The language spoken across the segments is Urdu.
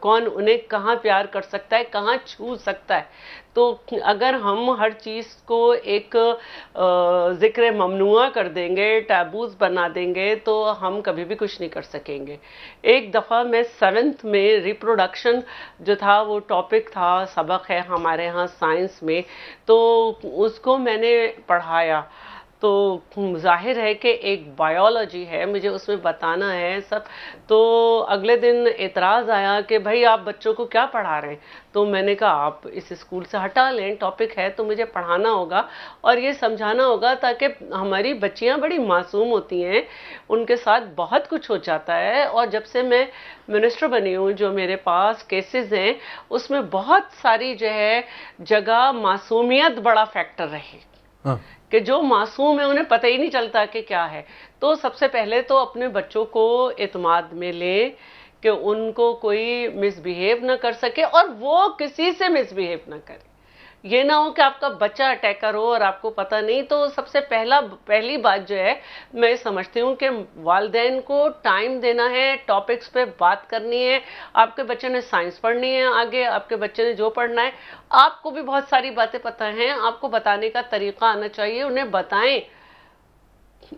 کون انہیں کہاں پیار کر سکتا ہے, کہاں چھو سکتا ہے. تو اگر ہم ہر چیز کو ایک ذکر ممنوعہ کر دیں گے, ٹیبوز بنا دیں گے, تو ہم کبھی بھی کچھ نہیں کر سکیں گے. ایک دفعہ میں 7th میں ریپروڈکشن جو تھا وہ ٹاپک تھا, سبق ہے ہمارے ہاں سائنس میں, تو اس کو میں نے پڑھایا. تو ظاہر ہے کہ ایک بایولوجی ہے, مجھے اس میں بتانا ہے سب. تو اگلے دن اعتراض آیا کہ بھائی آپ بچوں کو کیا پڑھا رہے ہیں. تو میں نے کہا آپ اس اسکول سے ہٹا لیں, ٹاپک ہے تو مجھے پڑھانا ہوگا اور یہ سمجھانا ہوگا, تاکہ ہماری بچیاں بڑی معصوم ہوتی ہیں, ان کے ساتھ بہت کچھ ہو جاتا ہے. اور جب سے میں منسٹر بنی ہوں, جو میرے پاس کیسز ہیں اس میں بہت ساری جو ہے جگہ معصومیت بڑا فیکٹر رہی, کہ جو معصوم ہے انہیں پتہ ہی نہیں چلتا کہ کیا ہے. تو سب سے پہلے تو اپنے بچوں کو اعتماد میں لیں کہ ان کو کوئی مس بیہیو نہ کر سکے, اور وہ کسی سے مس بیہیو نہ کرے. یہ نہ ہو کہ آپ کا بچہ اٹیکر ہو اور آپ کو پتہ نہیں. تو سب سے پہلی بات جو ہے میں سمجھتی ہوں کہ والدین کو ٹائم دینا ہے, ٹاپکس پہ بات کرنی ہے. آپ کے بچے نے سائنس پڑھنی ہے, آگے آپ کے بچے نے جو پڑھنا ہے, آپ کو بھی بہت ساری باتیں پتہ ہیں, آپ کو بتانے کا طریقہ آنا چاہیے, انہیں بتائیں.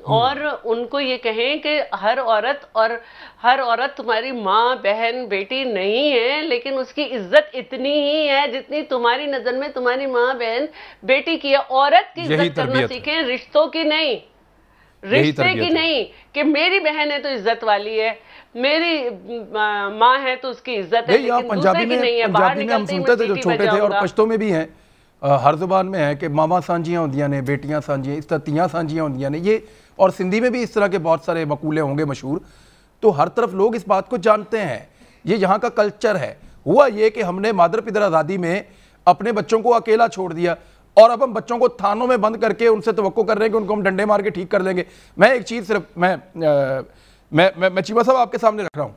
اور ان کو یہ کہیں کہ ہر عورت تمہاری ماں, بہن, بیٹی نہیں ہے, لیکن اس کی عزت اتنی ہی ہے جتنی تمہاری نظر میں تمہاری ماں, بہن, بیٹی کی ہے. عورت کی عزت کرنا سیکھیں, رشتوں کی نہیں, رشتے کی نہیں, کہ میری بہن ہے تو عزت والی ہے, میری ماں ہے تو اس کی عزت ہے, لیکن دوسرے کی نہیں ہے. باہر نکلتے ہی میں سیٹی بجاؤں گا. اور پشتوں میں بھی ہیں, ہر زبان میں ہے کہ ماما سانجیاں ہوندیاں نے, بیٹیاں سانجیاں, اس طرح تیاں سانجیاں ہوندیاں نے. یہ اور سندھی میں بھی اس طرح کے بہت سارے مقولے ہوں گے مشہور. تو ہر طرف لوگ اس بات کو جانتے ہیں, یہ یہاں کا کلچر ہے. ہوا یہ کہ ہم نے مادر پدر آزادی میں اپنے بچوں کو اکیلا چھوڑ دیا, اور اب ہم بچوں کو تھانوں میں بند کر کے ان سے توقع کر رہے ہیں کہ ان کو ہم ڈنڈے مار کے ٹھیک کر لیں گے. میں ایک چیز صرف میں چیمہ صاحب آپ کے سامنے رکھ رہا ہوں.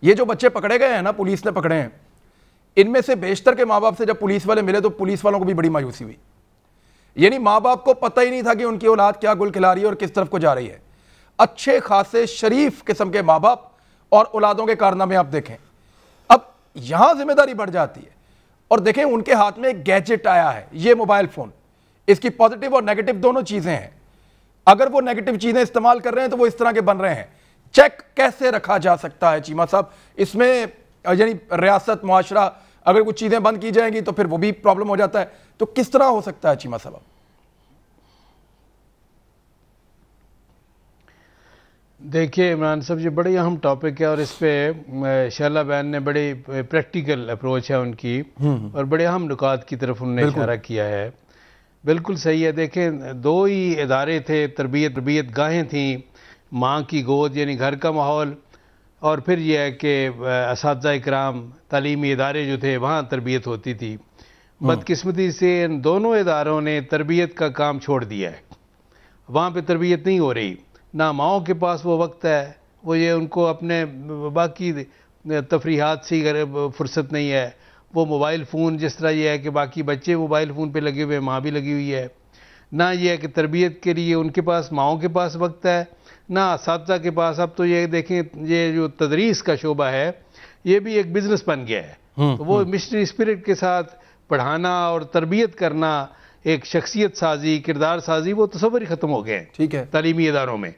یہ جو بچے پکڑے گئے ہیں نا, پولیس نے پکڑے ہیں, ان میں سے بیشتر کے ماں باپ سے جب پولیس والے ملے تو پولیس والوں کو بھی بڑی مایوسی ہوئی. یعنی ماں باپ کو پتہ ہی نہیں تھا کہ ان کی اولاد کیا گل کھلا رہی ہے اور کس طرف کو جا رہی ہے. اچھے خاصے شریف قسم کے ماں باپ اور اولادوں کے کارنامے آپ دیکھیں. اب یہاں ذمہ داری بڑھ جاتی ہے. اور دیکھیں ان کے ہاتھ میں ایک گیجٹ آیا ہے, یہ موبائل فون. اس کی پازیٹیو اور نیگیٹو دونوں چیزیں ہیں. اگر وہ نیگیٹو چیزیں استعمال کر رہے ہیں تو وہ اس طرح کے بن رہے ہیں. چیک کیسے رکھا جا سکتا ہے چیمہ صاحب اس میں؟ یعنی ریاست, معاشرہ, اگر کچھ چیزیں بند کی جائیں گی تو پھر وہ بھی پرابلم ہو جاتا ہے. تو کس طرح ہو سکتا ہے چیمہ صاحب؟ دیکھیے عمران صاحب, یہ بڑی اہم ٹاپک ہے, اور اس پہ شہلا بین نے بڑی پریکٹیکل اپروچ ہے ان کی, اور بڑے اہم نکات کی طرف انہوں نے اشارہ کیا ہے. بالکل صحیح ہے. دیکھیں, دو ہی ادارے تھے, تربیت گاہیں تھیں, ماں کی گود یعنی گھر کا ماحول, اور پھر یہ ہے کہ اساتذہ اکرام, تعلیمی ادارے جو تھے وہاں تربیت ہوتی تھی. بدقسمتی سے ان دونوں اداروں نے تربیت کا کام چھوڑ دیا ہے. وہاں پہ تربیت نہیں ہو رہی. نہ ماؤں کے پاس وہ وقت ہے, وہ یہ ان کو اپنے باقی تفریحات سے فرصت نہیں ہے. وہ موبائل فون, جس طرح یہ ہے کہ باقی بچے موبائل فون پہ لگے ہوئے, ماں بھی لگی ہوئی ہے. نہ یہ ہے کہ تربیت کے لیے ان کے پاس, ماؤں کے پاس وقت ہے, نہ اساتذہ کے پاس. اب تو یہ دیکھیں, یہ جو تدریس کا شعبہ ہے یہ بھی ایک بزنس بن گیا ہے. تو وہ مشنری اسپرٹ کے ساتھ پڑھانا اور تربیت کرنا, ایک شخصیت سازی, کردار سازی, وہ تصور ہی ختم ہو گئے ہیں. ٹھیک ہے, تعلیمی اداروں میں.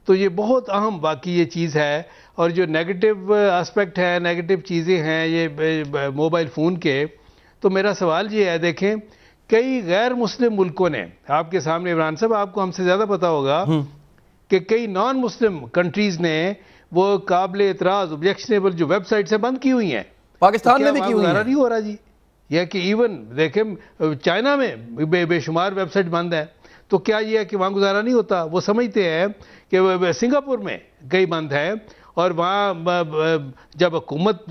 تو یہ بہت اہم واقعی یہ چیز ہے. اور جو نیگیٹو اسپیکٹ ہے, نیگیٹو چیزیں ہیں یہ موبائل فون کے, تو میرا سوال یہ ہے, دیکھیں کئی غیر مسلم ملکوں نے, آپ کے سامنے عمران صاحب آپ کو ہم سے زیادہ پتا ہوگا کہ کئی نان مسلم کنٹریز نے وہ قابل اعتراض آبجیکشنیبل جو ویب سائٹس ہیں بند کی ہوئی ہیں. پاکستان میں بھی کی ہوئی ہیں. نہیں ہو رہا جی, یہ کہ ایون دیکھیں چائنا میں بے شمار ویب سائٹ بند ہیں. تو کیا یہ ہے کہ وہاں گزارا نہیں ہوتا؟ وہ سمجھتے ہیں کہ سنگاپور میں کئی بند ہے, اور وہاں جب حکومت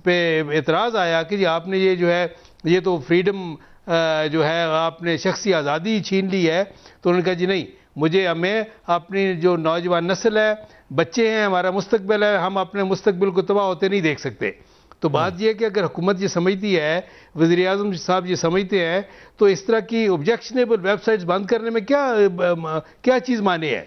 پہ اعتراض آیا کہ جی آپ نے یہ جو ہے یہ تو فریڈم جو ہے آپ نے شخصی آزادی چھین لی ہے, تو انہوں نے کہا جی نہیں, ہمیں اپنی جو نوجوان نسل ہے, بچے ہیں, ہمارا مستقبل ہے, ہم اپنے مستقبل کو تباہ ہوتے نہیں دیکھ سکتے. تو بات یہ ہے کہ اگر حکومت یہ سمجھتی ہے, وزیر اعظم صاحب یہ سمجھتے ہیں, تو اس طرح کی آبجیکشنیبل ویب سائٹس بند کرنے میں کیا چیز مانے ہے.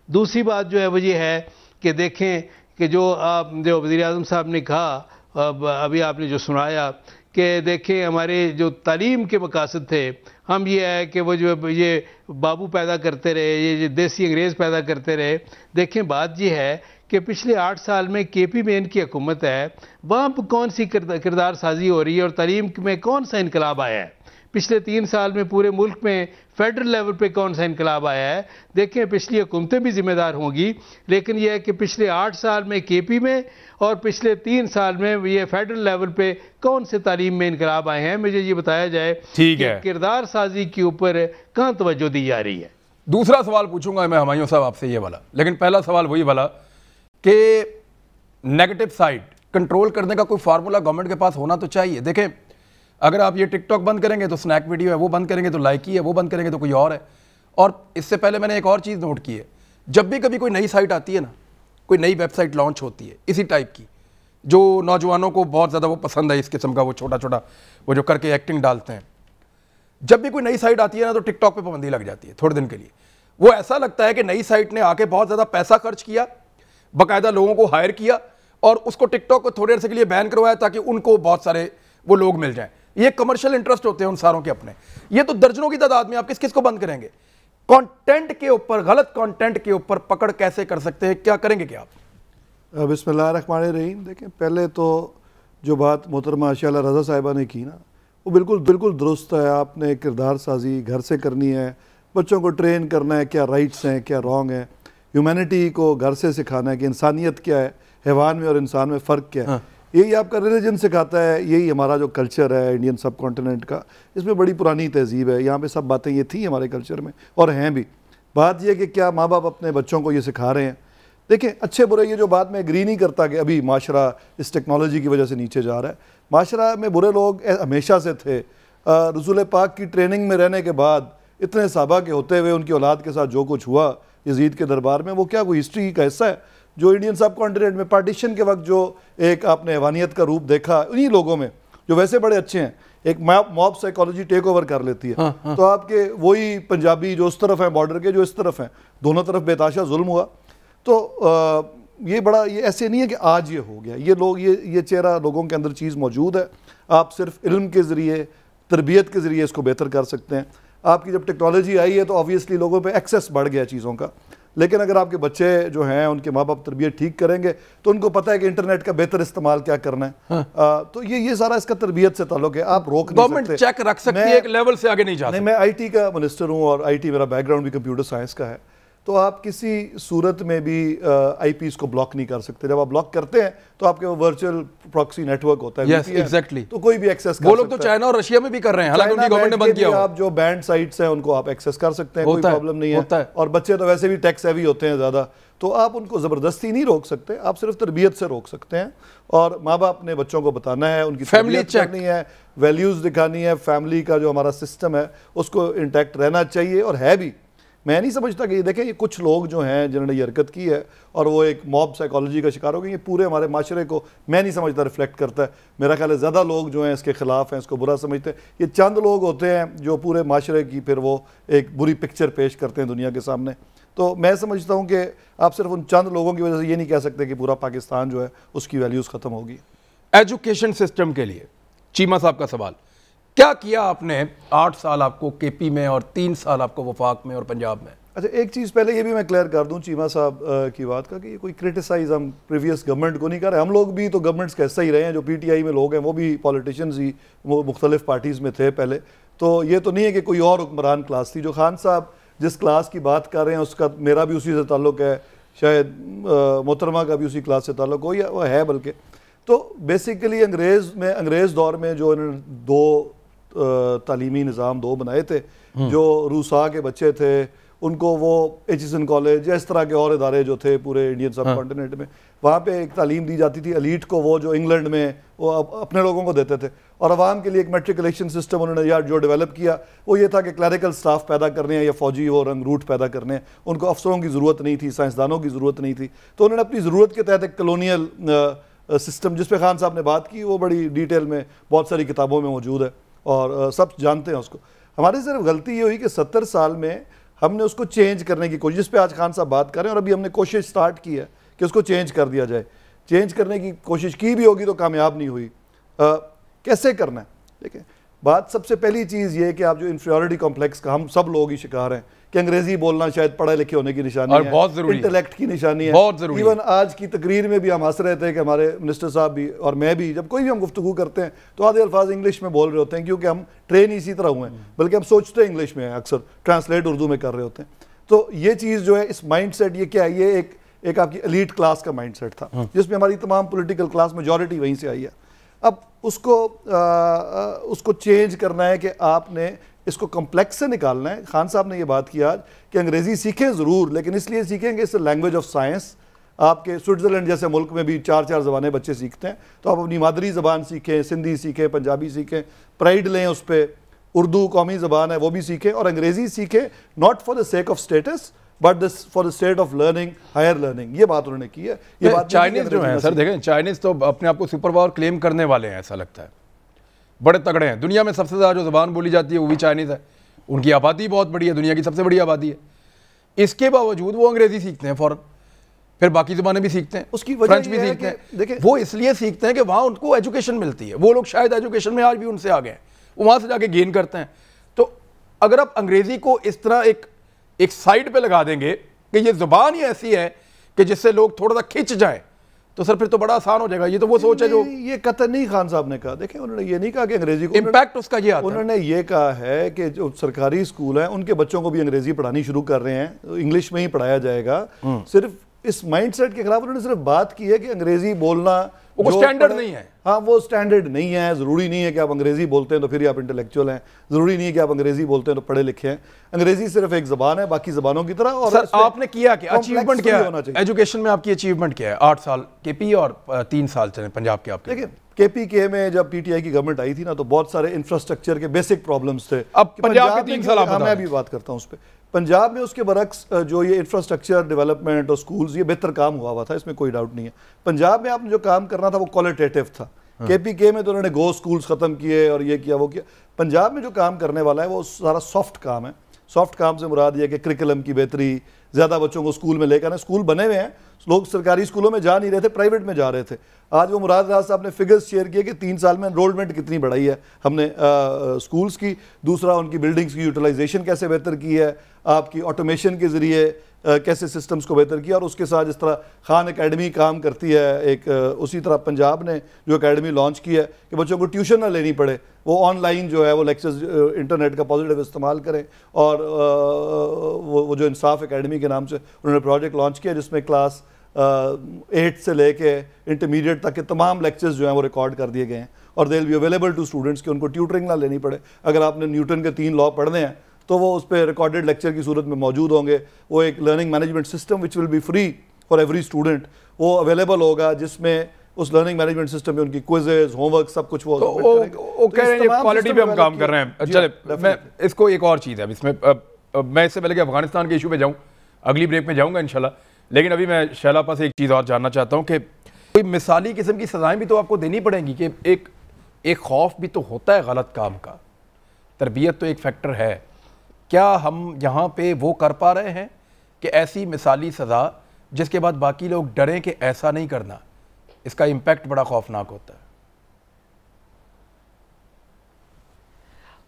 دوسری بات جو ہے وہ یہ ہے کہ دیکھیں کہ کہ جو وزیر اعظم صاحب نے کہا ابھی آپ نے جو سنایا کہ دیکھیں ہمارے جو تعلیم کے مقاصد تھے ہم یہ ہے کہ وہ جو یہ بابو پیدا کرتے رہے، یہ دیسی انگریز پیدا کرتے رہے. دیکھیں بات یہ ہے کہ پچھلے 8 سال میں کے پی میں ان کی حکومت ہے، وہاں پہ کون سی کردار سازی ہو رہی ہے اور تعلیم میں کون سا انقلاب آیا ہے؟ پچھلے 3 سال میں پورے ملک میں فیڈرل لیول پہ کون سا انقلاب آیا ہے؟ دیکھیں پچھلی حکومتیں بھی ذمہ دار ہوں گی، لیکن یہ ہے کہ پچھلے 8 سال میں کے پی میں اور پچھلے 3 سال میں یہ فیڈرل لیول پہ کون سے تعلیم میں انقلاب آئے ہیں، مجھے یہ بتایا جائے کہ کردار سازی کے اوپر کہاں توجہ دی جا رہی ہے. دوسرا سوال پوچھوں گا میں ہمایوں صاحب آپ سے یہ والا، لیکن پہلا سوال وہی والا کہ نیگیٹو سائڈ کنٹرول کرنے کا کوئی فارمولا گورنمنٹ کے پاس ہونا تو چاہیے. دیکھیں اگر آپ یہ ٹک ٹاک بند کریں گے تو سنیک ویڈیو ہے وہ بند کریں گے تو لائکی ہے وہ بند کریں گے تو کوئی اور ہے. اور اس سے پہلے میں نے ایک اور چیز نوٹ کی ہے، جب بھی کبھی کوئی نئی سائٹ آتی ہے نا، کوئی نئی ویب سائٹ لانچ ہوتی ہے اسی ٹائپ کی جو نوجوانوں کو بہت زیادہ وہ پسند ہے، اس قسم کا وہ چھوٹا چھوٹا وہ جو کر کے ایکٹنگ ڈالتے ہیں، جب بھی کوئی نئی سائٹ آتی ہے نا تو ٹک ٹاک پہ پابندی لگ جاتی ہے تھوڑے دن کے لیے. وہ ایسا لگتا ہے کہ نئی سائٹ نے آ کے بہت زیادہ پیسہ خرچ کیا، باقاعدہ لوگوں کو ہائر کیا اور اس کو ٹک ٹاک کو تھوڑے عرصے کے لیے بین کروایا تاکہ ان کو بہت سارے وہ لوگ مل جائیں. یہ کمرشل انٹرسٹ ہوتے ہیں ان ساروں کے اپنے. یہ تو درجنوں کی تعداد میں آپ کس کس کو بند کریں گے؟ کانٹینٹ کے اوپر، غلط کانٹینٹ کے اوپر پکڑ کیسے کر سکتے ہیں؟ کیا کریں گے کیا آپ؟ بسم اللہ الرحمن الرحیم. دیکھیں پہلے تو جو بات محترمہ شعلہ رضا صاحبہ نے کی نا وہ بالکل درست ہے. آپ نے کردار سازی گھر سے کرنی ہے، بچوں کو ٹرین کرنا ہے کیا رائٹس ہیں کیا رانگ ہیں، ہیومینٹی کو گھر سے سکھانا ہے کہ انسانیت کیا ہے، حیوان میں اور انسان میں فرق کیا ہے. یہی آپ کا ریلیجن سکھاتا ہے، یہی ہمارا جو کلچر ہے انڈین سب کانٹیننٹ کا، اس میں بڑی پرانی تہذیب ہے. یہاں پہ سب باتیں یہ تھیں ہمارے کلچر میں اور ہیں بھی. بات یہ کہ کیا ماں باپ اپنے بچوں کو یہ سکھا رہے ہیں؟ دیکھیں اچھے برے یہ جو بات میں ایگری نہیں کرتا کہ ابھی معاشرہ اس ٹیکنالوجی کی وجہ سے نیچے جا رہا ہے. معاشرہ میں برے لوگ ہمیشہ سے تھے. رسول پاک کی ٹریننگ میں رہنے کے بعد اتنے صحابہ کے ہوتے ہوئے ان کی اولاد کے ساتھ جو کچھ ہوا یزید کے دربار میں، وہ کیا کوئی ہسٹری کا حصہ ہے؟ جو انڈین سب کانٹیننٹ میں پارٹیشن کے وقت جو ایک آپ نے حیوانیت کا روپ دیکھا انہی لوگوں میں جو ویسے بڑے اچھے ہیں، ایک موب سائیکالوجی ٹیک اوور کر لیتی ہے. تو آپ کے وہی پنجابی جو اس طرف ہیں بارڈر کے، جو اس طرف ہیں، دونوں طرف بے تحاشا ظلم ہوا. تو یہ ایسے نہیں ہے کہ آج یہ ہو گیا. یہ لوگ یہ چہرہ لوگوں کے اندر چیز موجود ہے. آپ صرف علم کے ذریعے، تربیت کے ذریعے اس کو بہتر کر سکتے ہیں. آپ کی جب ٹیکنالوجی آئی ہے تو آبویسلی لوگوں پہ ایکسیس بڑھ گیا چیزوں کا. لیکن اگر آپ کے بچے جو ہیں ان کے ماں باپ تربیت ٹھیک کریں گے تو ان کو پتہ ہے کہ انٹرنیٹ کا بہتر استعمال کیا کرنا ہے. تو یہ سارا اس کا تربیت سے تعلق ہے. آپ روک نہیں سکتے. گورنمنٹ چیک رکھ سکتی ہے، ایک لیول سے آگے نہیں جا سکتی. میں آئی ٹی کا منسٹر ہوں اور آئی ٹی میرا بیک گراؤنڈ بھی کمپیوٹر سائنس کا ہے. تو آپ کسی صورت میں بھی آئی پیز کو بلاک نہیں کر سکتے. جب آپ بلاک کرتے ہیں تو آپ کے وہ ورچوئل پراکسی نیٹ ورک ہوتا ہے، تو کوئی بھی ایکسیس کر سکتا ہے. وہ لوگ تو چائنا اور رشیا میں بھی کر رہے ہیں، حالانکہ ان کی گورنمنٹ نے بند کیا ہوا. آپ جو بینڈ سائٹس ہیں ان کو آپ ایکسیس کر سکتے ہیں، کوئی پرابلم نہیں ہے. اور بچے تو ویسے بھی ٹیکس ہیوی ہوتے ہیں زیادہ، تو آپ ان کو زبردستی نہیں روک سکتے. آپ صرف تربیت سے روک سکتے ہیں. اور ماں باپ نے بچوں کو بتانا ہے، ان کی تربیت کرنی ہے، ویلیوز دکھانی ہے. فیملی کا جو ہمارا سسٹم ہے اس کو انٹیکٹ رہنا چاہیے اور ہے بھی. میں نہیں سمجھتا کہ یہ دیکھیں یہ کچھ لوگ جو ہیں جنہوں نے یہ حرکت کی ہے اور وہ ایک موب سائیکالوجی کا شکار ہو گئے، یہ پورے ہمارے معاشرے کو میں نہیں سمجھتا ریفلیکٹ کرتا ہے. میرا خیال ہے زیادہ لوگ جو ہیں اس کے خلاف ہیں، اس کو برا سمجھتے ہیں. یہ چند لوگ ہوتے ہیں جو پورے معاشرے کی پھر وہ ایک بری پکچر پیش کرتے ہیں دنیا کے سامنے. تو میں سمجھتا ہوں کہ آپ صرف ان چند لوگوں کی وجہ سے یہ نہیں کہہ سکتے کہ پورا پاکستان جو ہے اس کی ویلیوز ختم ہوگی. ایجوکیشن سسٹم کے لیے چیمہ صاحب کا سوال، کیا کیا آپ نے 8 سال آپ کو کے پی میں اور 3 سال آپ کو وفاق میں اور پنجاب میں؟ اچھا ایک چیز پہلے یہ بھی میں کلیئر کر دوں چیمہ صاحب کی بات کا کہ یہ کوئی کرٹیسائز ہم پریویس گورنمنٹ کو نہیں کر رہے. ہم لوگ بھی تو گورنمنٹس کا حصہ ہی رہے ہیں. جو پی ٹی آئی میں لوگ ہیں وہ بھی پولیٹیشنز ہی، وہ مختلف پارٹیز میں تھے پہلے. تو یہ تو نہیں ہے کہ کوئی اور حکمران کلاس تھی. جو خان صاحب جس کلاس کی بات کر رہے ہیں اس کا میرا بھی اسی سے تعلق ہے، شاید محترمہ کا بھی اسی کلاس سے تعلق ہو یا وہ ہے بلکہ. تو بیسیکلی انگریز دور میں جو انہوں نے 2 تعلیمی نظام 2 بنائے تھے. جو روسا کے بچے تھے ان کو وہ ایچسن کالج یا اس طرح کے اور ادارے جو تھے پورے انڈین سب کانٹیننٹ میں، وہاں پہ ایک تعلیم دی جاتی تھی. ایلیٹ کو وہ جو انگلینڈ میں وہ اپنے لوگوں کو دیتے تھے. اور عوام کے لیے ایک میٹریکولیشن سسٹم انہوں نے جو ڈیولپ کیا وہ یہ تھا کہ کلیریکل سٹاف پیدا کرنے ہیں یا فوجی وہ رنگ روٹ پیدا کرنے ہیں. ان کو افسروں کی ضرورت نہیں تھی، سائنسدانوں کی ضرورت نہیں تھی. تو انہوں نے اپنی ضرورت کے تحت ایک کلونیل سسٹم جس پہ خان صاحب نے بات کی وہ بڑی ڈیٹیل میں بہت ساری کتابوں میں موجود ہے اور سب جانتے ہیں اس کو. ہماری صرف غلطی یہ ہوئی کہ 70 سال میں ہم نے اس کو چینج کرنے کی کوشش، جس پہ آج خان صاحب بات کر رہے ہیں. اور ابھی ہم نے کوشش سٹارٹ کی ہے کہ اس کو چینج کر دیا جائے. چینج کرنے کی کوشش کی بھی ہوگی تو کامیاب نہیں ہوئی. کیسے کرنا ہے؟ دیکھیں بات سب سے پہلی چیز یہ کہ آپ جو انفیریورٹی کمپلیکس کا ہم سب لوگ ہی شکار ہیں کہ انگریزی بولنا شاید پڑھے لکھے ہونے کی نشانی ہے, بہت ضروری ہے, انٹلیکٹ کی نشانی ہے. بہت ضروری ہے. ایون آج کی تقریر میں بھی ہم ہنس رہے تھے کہ ہمارے منسٹر صاحب بھی اور میں بھی جب کوئی بھی ہم گفتگو کرتے ہیں تو آدھے الفاظ انگلش میں بول رہے ہوتے ہیں کیونکہ ہم ٹرین ہی اسی طرح ہوئے ہیں, بلکہ ہم سوچتے انگلش میں ہیں, اکثر ٹرانسلیٹ اردو میں کر رہے ہوتے ہیں. تو یہ چیز جو ہے اس مائنڈ سیٹ یہ کیا ہے, یہ ایک آپ کی ایلیٹ کلاس کا مائنڈ سیٹ تھا جس میں ہماری تمام پولیٹیکل کلاس میجورٹی وہیں سے آئی ہے. اب اس کو چینج کرنا ہے کہ آپ نے اس کو کمپلیکس سے نکالنا ہے. خان صاحب نے یہ بات کی آج کہ انگریزی سیکھیں ضرور, لیکن اس لیے سیکھیں کہ اس لینگویج آف سائنس. آپ کے سوئٹزرلینڈ جیسے ملک میں بھی 4 زبانیں بچے سیکھتے ہیں, تو آپ اپنی مادری زبان سیکھیں, سندھی سیکھیں, پنجابی سیکھیں, پرائیڈ لیں اس پہ. اردو قومی زبان ہے وہ بھی سیکھیں, اور انگریزی سیکھیں not for the sake of status but for the sake of learning, higher learning. یہ بات انہوں نے کی ہے. یہ بات چائنیز جو ہیں سر, دیکھیں چائنیز تو اپنے آپ کو سپر پاور کلیم کرنے والے ہیں, ایسا لگتا ہے بڑے تگڑے ہیں. دنیا میں سب سے زیادہ جو زبان بولی جاتی ہے وہ بھی چائنیز ہے. ان کی آبادی بہت بڑی ہے, دنیا کی سب سے بڑی آبادی ہے. اس کے باوجود وہ انگریزی سیکھتے ہیں فوراً, پھر باقی زبانیں بھی سیکھتے ہیں, اس کی وجہ فرینچ بھی سیکھتے ہیں. وہ اس لیے سیکھتے ہیں کہ وہاں ان کو ایجوکیشن ملتی ہے. وہ لوگ شاید ایجوکیشن میں آج بھی ان سے آگے ہیں, وہ وہاں سے جا کے گین کرتے ہیں. تو اگر آپ انگریزی کو اس طرح ایک سائڈ پہ لگا دیں گے کہ یہ زبان ہی ایسی ہے کہ جس سے لوگ تھوڑا سا کھنچ جائیں, تو سر پھر تو بڑا آسان ہو جائے گا. یہ تو وہ سوچ ہے جو یہ قطعاً نہیں خان صاحب نے کہا. دیکھیں انہوں نے یہ نہیں کہا کہ انگریزی کو, امپیکٹ اس کا یہ آتا ہے. انہوں نے یہ کہا ہے کہ جو سرکاری اسکول ہیں ان کے بچوں کو بھی انگریزی پڑھانی شروع کر رہے ہیں, انگلش میں ہی پڑھایا جائے گا. صرف اس مائنڈ سیٹ کے خلاف انہوں نے صرف بات کی ہے کہ انگریزی بولنا وہ سٹینڈرڈ نہیں ہے. ہاں وہ سٹینڈرڈ نہیں ہے. ضروری نہیں ہے کہ آپ انگریزی بولتے ہیں تو پھر ہی آپ انٹلیکچوئل ہیں, ضروری نہیں ہے کہ آپ انگریزی بولتے ہیں تو پڑھے لکھے ہیں. انگریزی صرف ایک زبان ہے باقی زبانوں کی طرح. اور سر آپ نے کیا کہ اچیومنٹ کیا ہے ایجوکیشن میں, آپ کی اچیومنٹ کیا ہے؟ 8 سال کے پی اور 3 سال چلے پنجاب کے. آپ دیکھیں کے پی کے میں جب پی ٹی آئی کی گورنمنٹ آئی تھی نا تو بہت سارے انفراسٹرکچر کے بیسک پرابلمس تھے. اب پنجاب کے 3 سال آپ میں بھی بات کرتا ہوں اس پہ. پنجاب میں اس کے برعکس جو یہ انفراسٹرکچر ڈیولپمنٹ اور سکولز, یہ بہتر کام ہوا تھا, اس میں کوئی ڈاؤٹ نہیں ہے. پنجاب میں آپ نے جو کام کرنا تھا وہ کوالٹیٹیو تھا. کے پی کے میں تو انہوں نے گو سکولز ختم کیے اور یہ کیا وہ کیا. پنجاب میں جو کام کرنے والا ہے وہ سارا سافٹ کام ہے. سافٹ کام سے مراد یہ کہ کریکلم کی بہتری, زیادہ بچوں کو سکول میں لے کر, سکول بنے ہوئے ہیں, لوگ سرکاری سکولوں میں جا نہیں رہے تھے, پرائیویٹ میں جا رہے تھے. آج وہ مراد راز صاحب نے فگرز شیئر کیے کہ 3 سال میں انرولمنٹ کتنی بڑھائی ہے ہم نے سکولز کی. دوسرا ان کی بلڈنگز کی یوٹیلائزیشن کیسے بہتر کی ہے, آپ کی آٹومیشن کے ذریعے کیسے سسٹمز کو بہتر کیا. اور اس کے ساتھ جس طرح خان اکیڈمی کام کرتی ہے ایک, اسی طرح پنجاب نے جو اکیڈمی لانچ کی ہے کہ بچوں کو ٹیوشن نہ لینی پڑے, وہ آن لائن جو ہے وہ لیکچرز انٹرنیٹ کا پازیٹیو استعمال کریں. اور وہ جو انصاف اکیڈمی کے نام سے انہوں نے پروجیکٹ لانچ کیا جس میں کلاس 8 سے لے کے انٹرمیڈیٹ تک کے تمام لیکچرز جو ہیں وہ ریکارڈ کر دیے گئے ہیں. اور they will be available to students کہ ان کو ٹیوٹرنگ نہ لینی پڑے. اگر آپ نے نیوٹن کے 3 لا پڑھنے ہیں تو وہ اس پہ ریکارڈڈ لیکچر کی صورت میں موجود ہوں گے. وہ ایک learning management system which will be free for every student وہ اویلیبل ہوگا, جس میں اس لرننگ مینجمنٹ سسٹم میں ان کی کوئزز, ہوم ورک, سب کچھ وہ کہہ رہے ہیں کوالٹی پہ ہم کام کر رہے ہیں. چلے میں اس کو ایک اور چیز ہے اس میں, میں اس سے پہلے کہ افغانستان کے ایشو پہ جاؤں, اگلی بریک میں جاؤں گا انشاءاللہ, لیکن ابھی میں شہلا سے ایک چیز اور جاننا چاہتا ہوں کہ کوئی مثالی قسم کی سزائیں بھی تو آپ کو دینی پڑیں گی کہ ایک خوف بھی تو ہوتا ہے غلط کام کا, تربیت تو ایک فیکٹر ہے. کیا ہم یہاں پہ وہ کر پا رہے ہیں کہ ایسی مثالی سزا جس کے بعد باقی لوگ ڈریں کہ ایسا نہیں کرنا, اس کا امپیکٹ بڑا خوفناک ہوتا ہے؟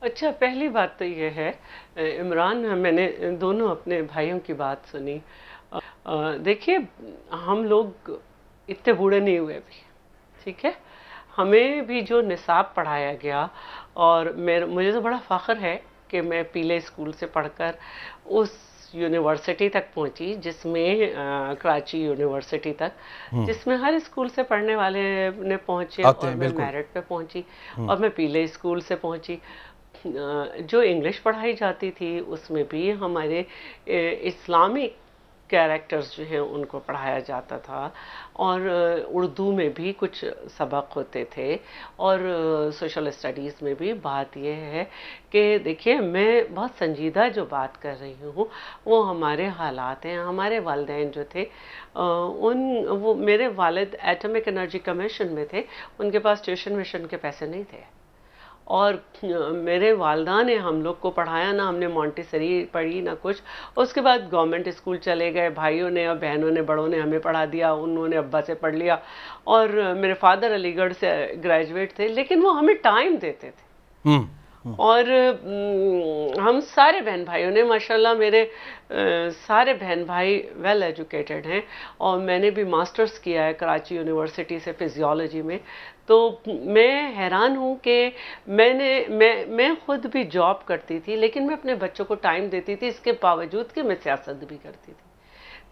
اچھا, پہلی بات تو یہ ہے عمران, میں نے دونوں اپنے بھائیوں کی بات سنی. دیکھیے ہم لوگ اتنے بوڑھے نہیں ہوئے ابھی, ٹھیک ہے, ہمیں بھی جو نصاب پڑھایا گیا, اور مجھے تو بڑا فخر ہے کہ میں پیلے اسکول سے پڑھ کر اس یونیورسٹی تک پہنچی جس میں کراچی یونیورسٹی تک, جس میں ہر اسکول سے پڑھنے والے نے پہنچے, اور میں میرٹ پہ پہنچی, اور میں پیلے اسکول سے پہنچی. جو انگلش پڑھائی جاتی تھی اس میں بھی ہمارے اسلامک کیریکٹرز جو ہیں ان کو پڑھایا جاتا تھا, اور اردو میں بھی کچھ سبق ہوتے تھے, اور سوشل اسٹڈیز میں بھی. بات یہ ہے کہ دیکھیے میں بہت سنجیدہ جو بات کر رہی ہوں وہ ہمارے حالات ہیں. ہمارے والدین جو تھے وہ میرے والد ایٹمک انرجی کمیشن میں تھے, ان کے پاس ٹیوشن ویشن کے پیسے نہیں تھے, اور میرے والدہ نے ہم لوگ کو پڑھایا، نہ ہم نے مونٹیسری پڑھی نہ کچھ. اس کے بعد گورنمنٹ اسکول چلے گئے، بھائیوں نے اور بہنوں نے بڑوں نے ہمیں پڑھا دیا، انہوں نے ابا سے پڑھ لیا. اور میرے فادر علی گڑھ سے گریجویٹ تھے، لیکن وہ ہمیں ٹائم دیتے تھے. اور ہم سارے بہن بھائیوں نے ماشاءاللہ، میرے سارے بہن بھائی ویل ایجوکیٹڈ ہیں. اور میں نے بھی ماسٹرز کیا ہے کراچی یونیورسٹی سے فزیولوجی میں. تو میں حیران ہوں کہ میں خود بھی جاب کرتی تھی، لیکن میں اپنے بچوں کو ٹائم دیتی تھی، اس کے باوجود کہ میں سیاست بھی کرتی تھی.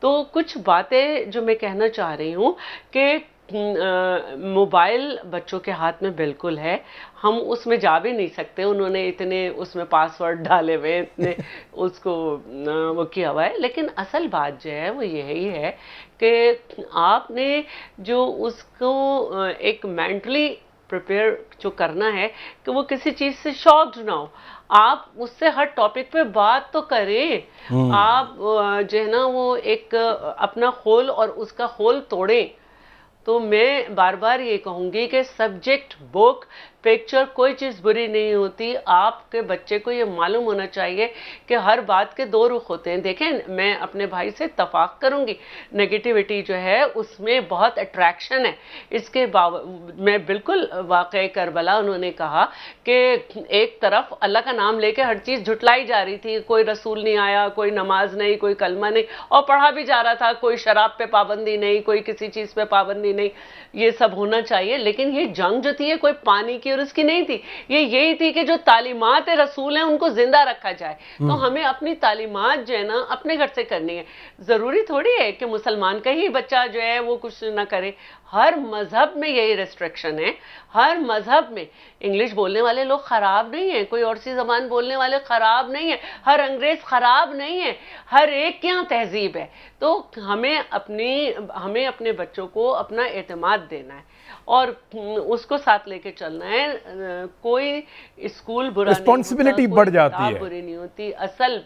تو کچھ باتیں جو میں کہنا چاہ رہی ہوں کہ موبائل بچوں کے ہاتھ میں بالکل ہے، ہم اس میں جا بھی نہیں سکتے. انہوں نے اتنے اس میں پاس ورڈ ڈالے ہوئے، اتنے اس کو وہ کیا ہوا ہے. لیکن اصل بات جو ہے وہ یہی ہے کہ آپ نے جو اس کو ایک مینٹلی پریپیئر جو کرنا ہے کہ وہ کسی چیز سے شاکڈ نہ ہو. آپ اس سے ہر ٹاپک پہ بات تو کریں. آپ جو ہے نا وہ ایک اپنا خول اور اس کا خول توڑیں. تو میں بار بار یہ کہوں گی کہ سبجیکٹ، بک، پکچر کوئی چیز بری نہیں ہوتی. آپ کے بچے کو یہ معلوم ہونا چاہیے کہ ہر بات کے دو رخ ہوتے ہیں. دیکھیں میں اپنے بھائی سے اتفاق کروں گی، نگیٹیوٹی جو ہے اس میں بہت اٹریکشن ہے. اس کے میں بالکل واقعہ کربلا انہوں نے کہا کہ ایک طرف اللہ کا نام لے کے ہر چیز جھٹلائی جا رہی تھی، کوئی رسول نہیں آیا، کوئی نماز نہیں، کوئی کلمہ نہیں، اور پڑھا بھی جا رہا تھا، کوئی شراب پہ پابندی نہیں، کوئی کسی چیز پہ پابندی نہیں. یہ سب ہونا چاہیے. لیکن یہ جنگ جو تھی یہ کوئی پانی کی اور اس کی نہیں تھی، یہ یہی تھی کہ جو تعلیمات رسول ہیں ان کو زندہ رکھا جائے. تو ہمیں اپنی تعلیمات جو ہے نا اپنے گھر سے کرنی ہے. ضروری تھوڑی ہے کہ مسلمان کا ہی بچہ جو ہے وہ کچھ نہ کرے. ہر مذہب میں یہی ریسٹرکشن ہے. ہر مذہب میں انگلش بولنے والے لوگ خراب نہیں ہیں، کوئی اور سی زبان بولنے والے خراب نہیں ہیں، ہر انگریز خراب نہیں ہے، ہر ایک کے یہاں تہذیب ہے. تو ہمیں اپنے بچوں کو اپنا اعتماد دینا ہے اور اس کو ساتھ لے کے چلنا ہے. کوئی اسکول برا نہیں ہوتا، رسپانسبلٹی بڑھ جاتی ہے، بری نہیں ہوتی. اصل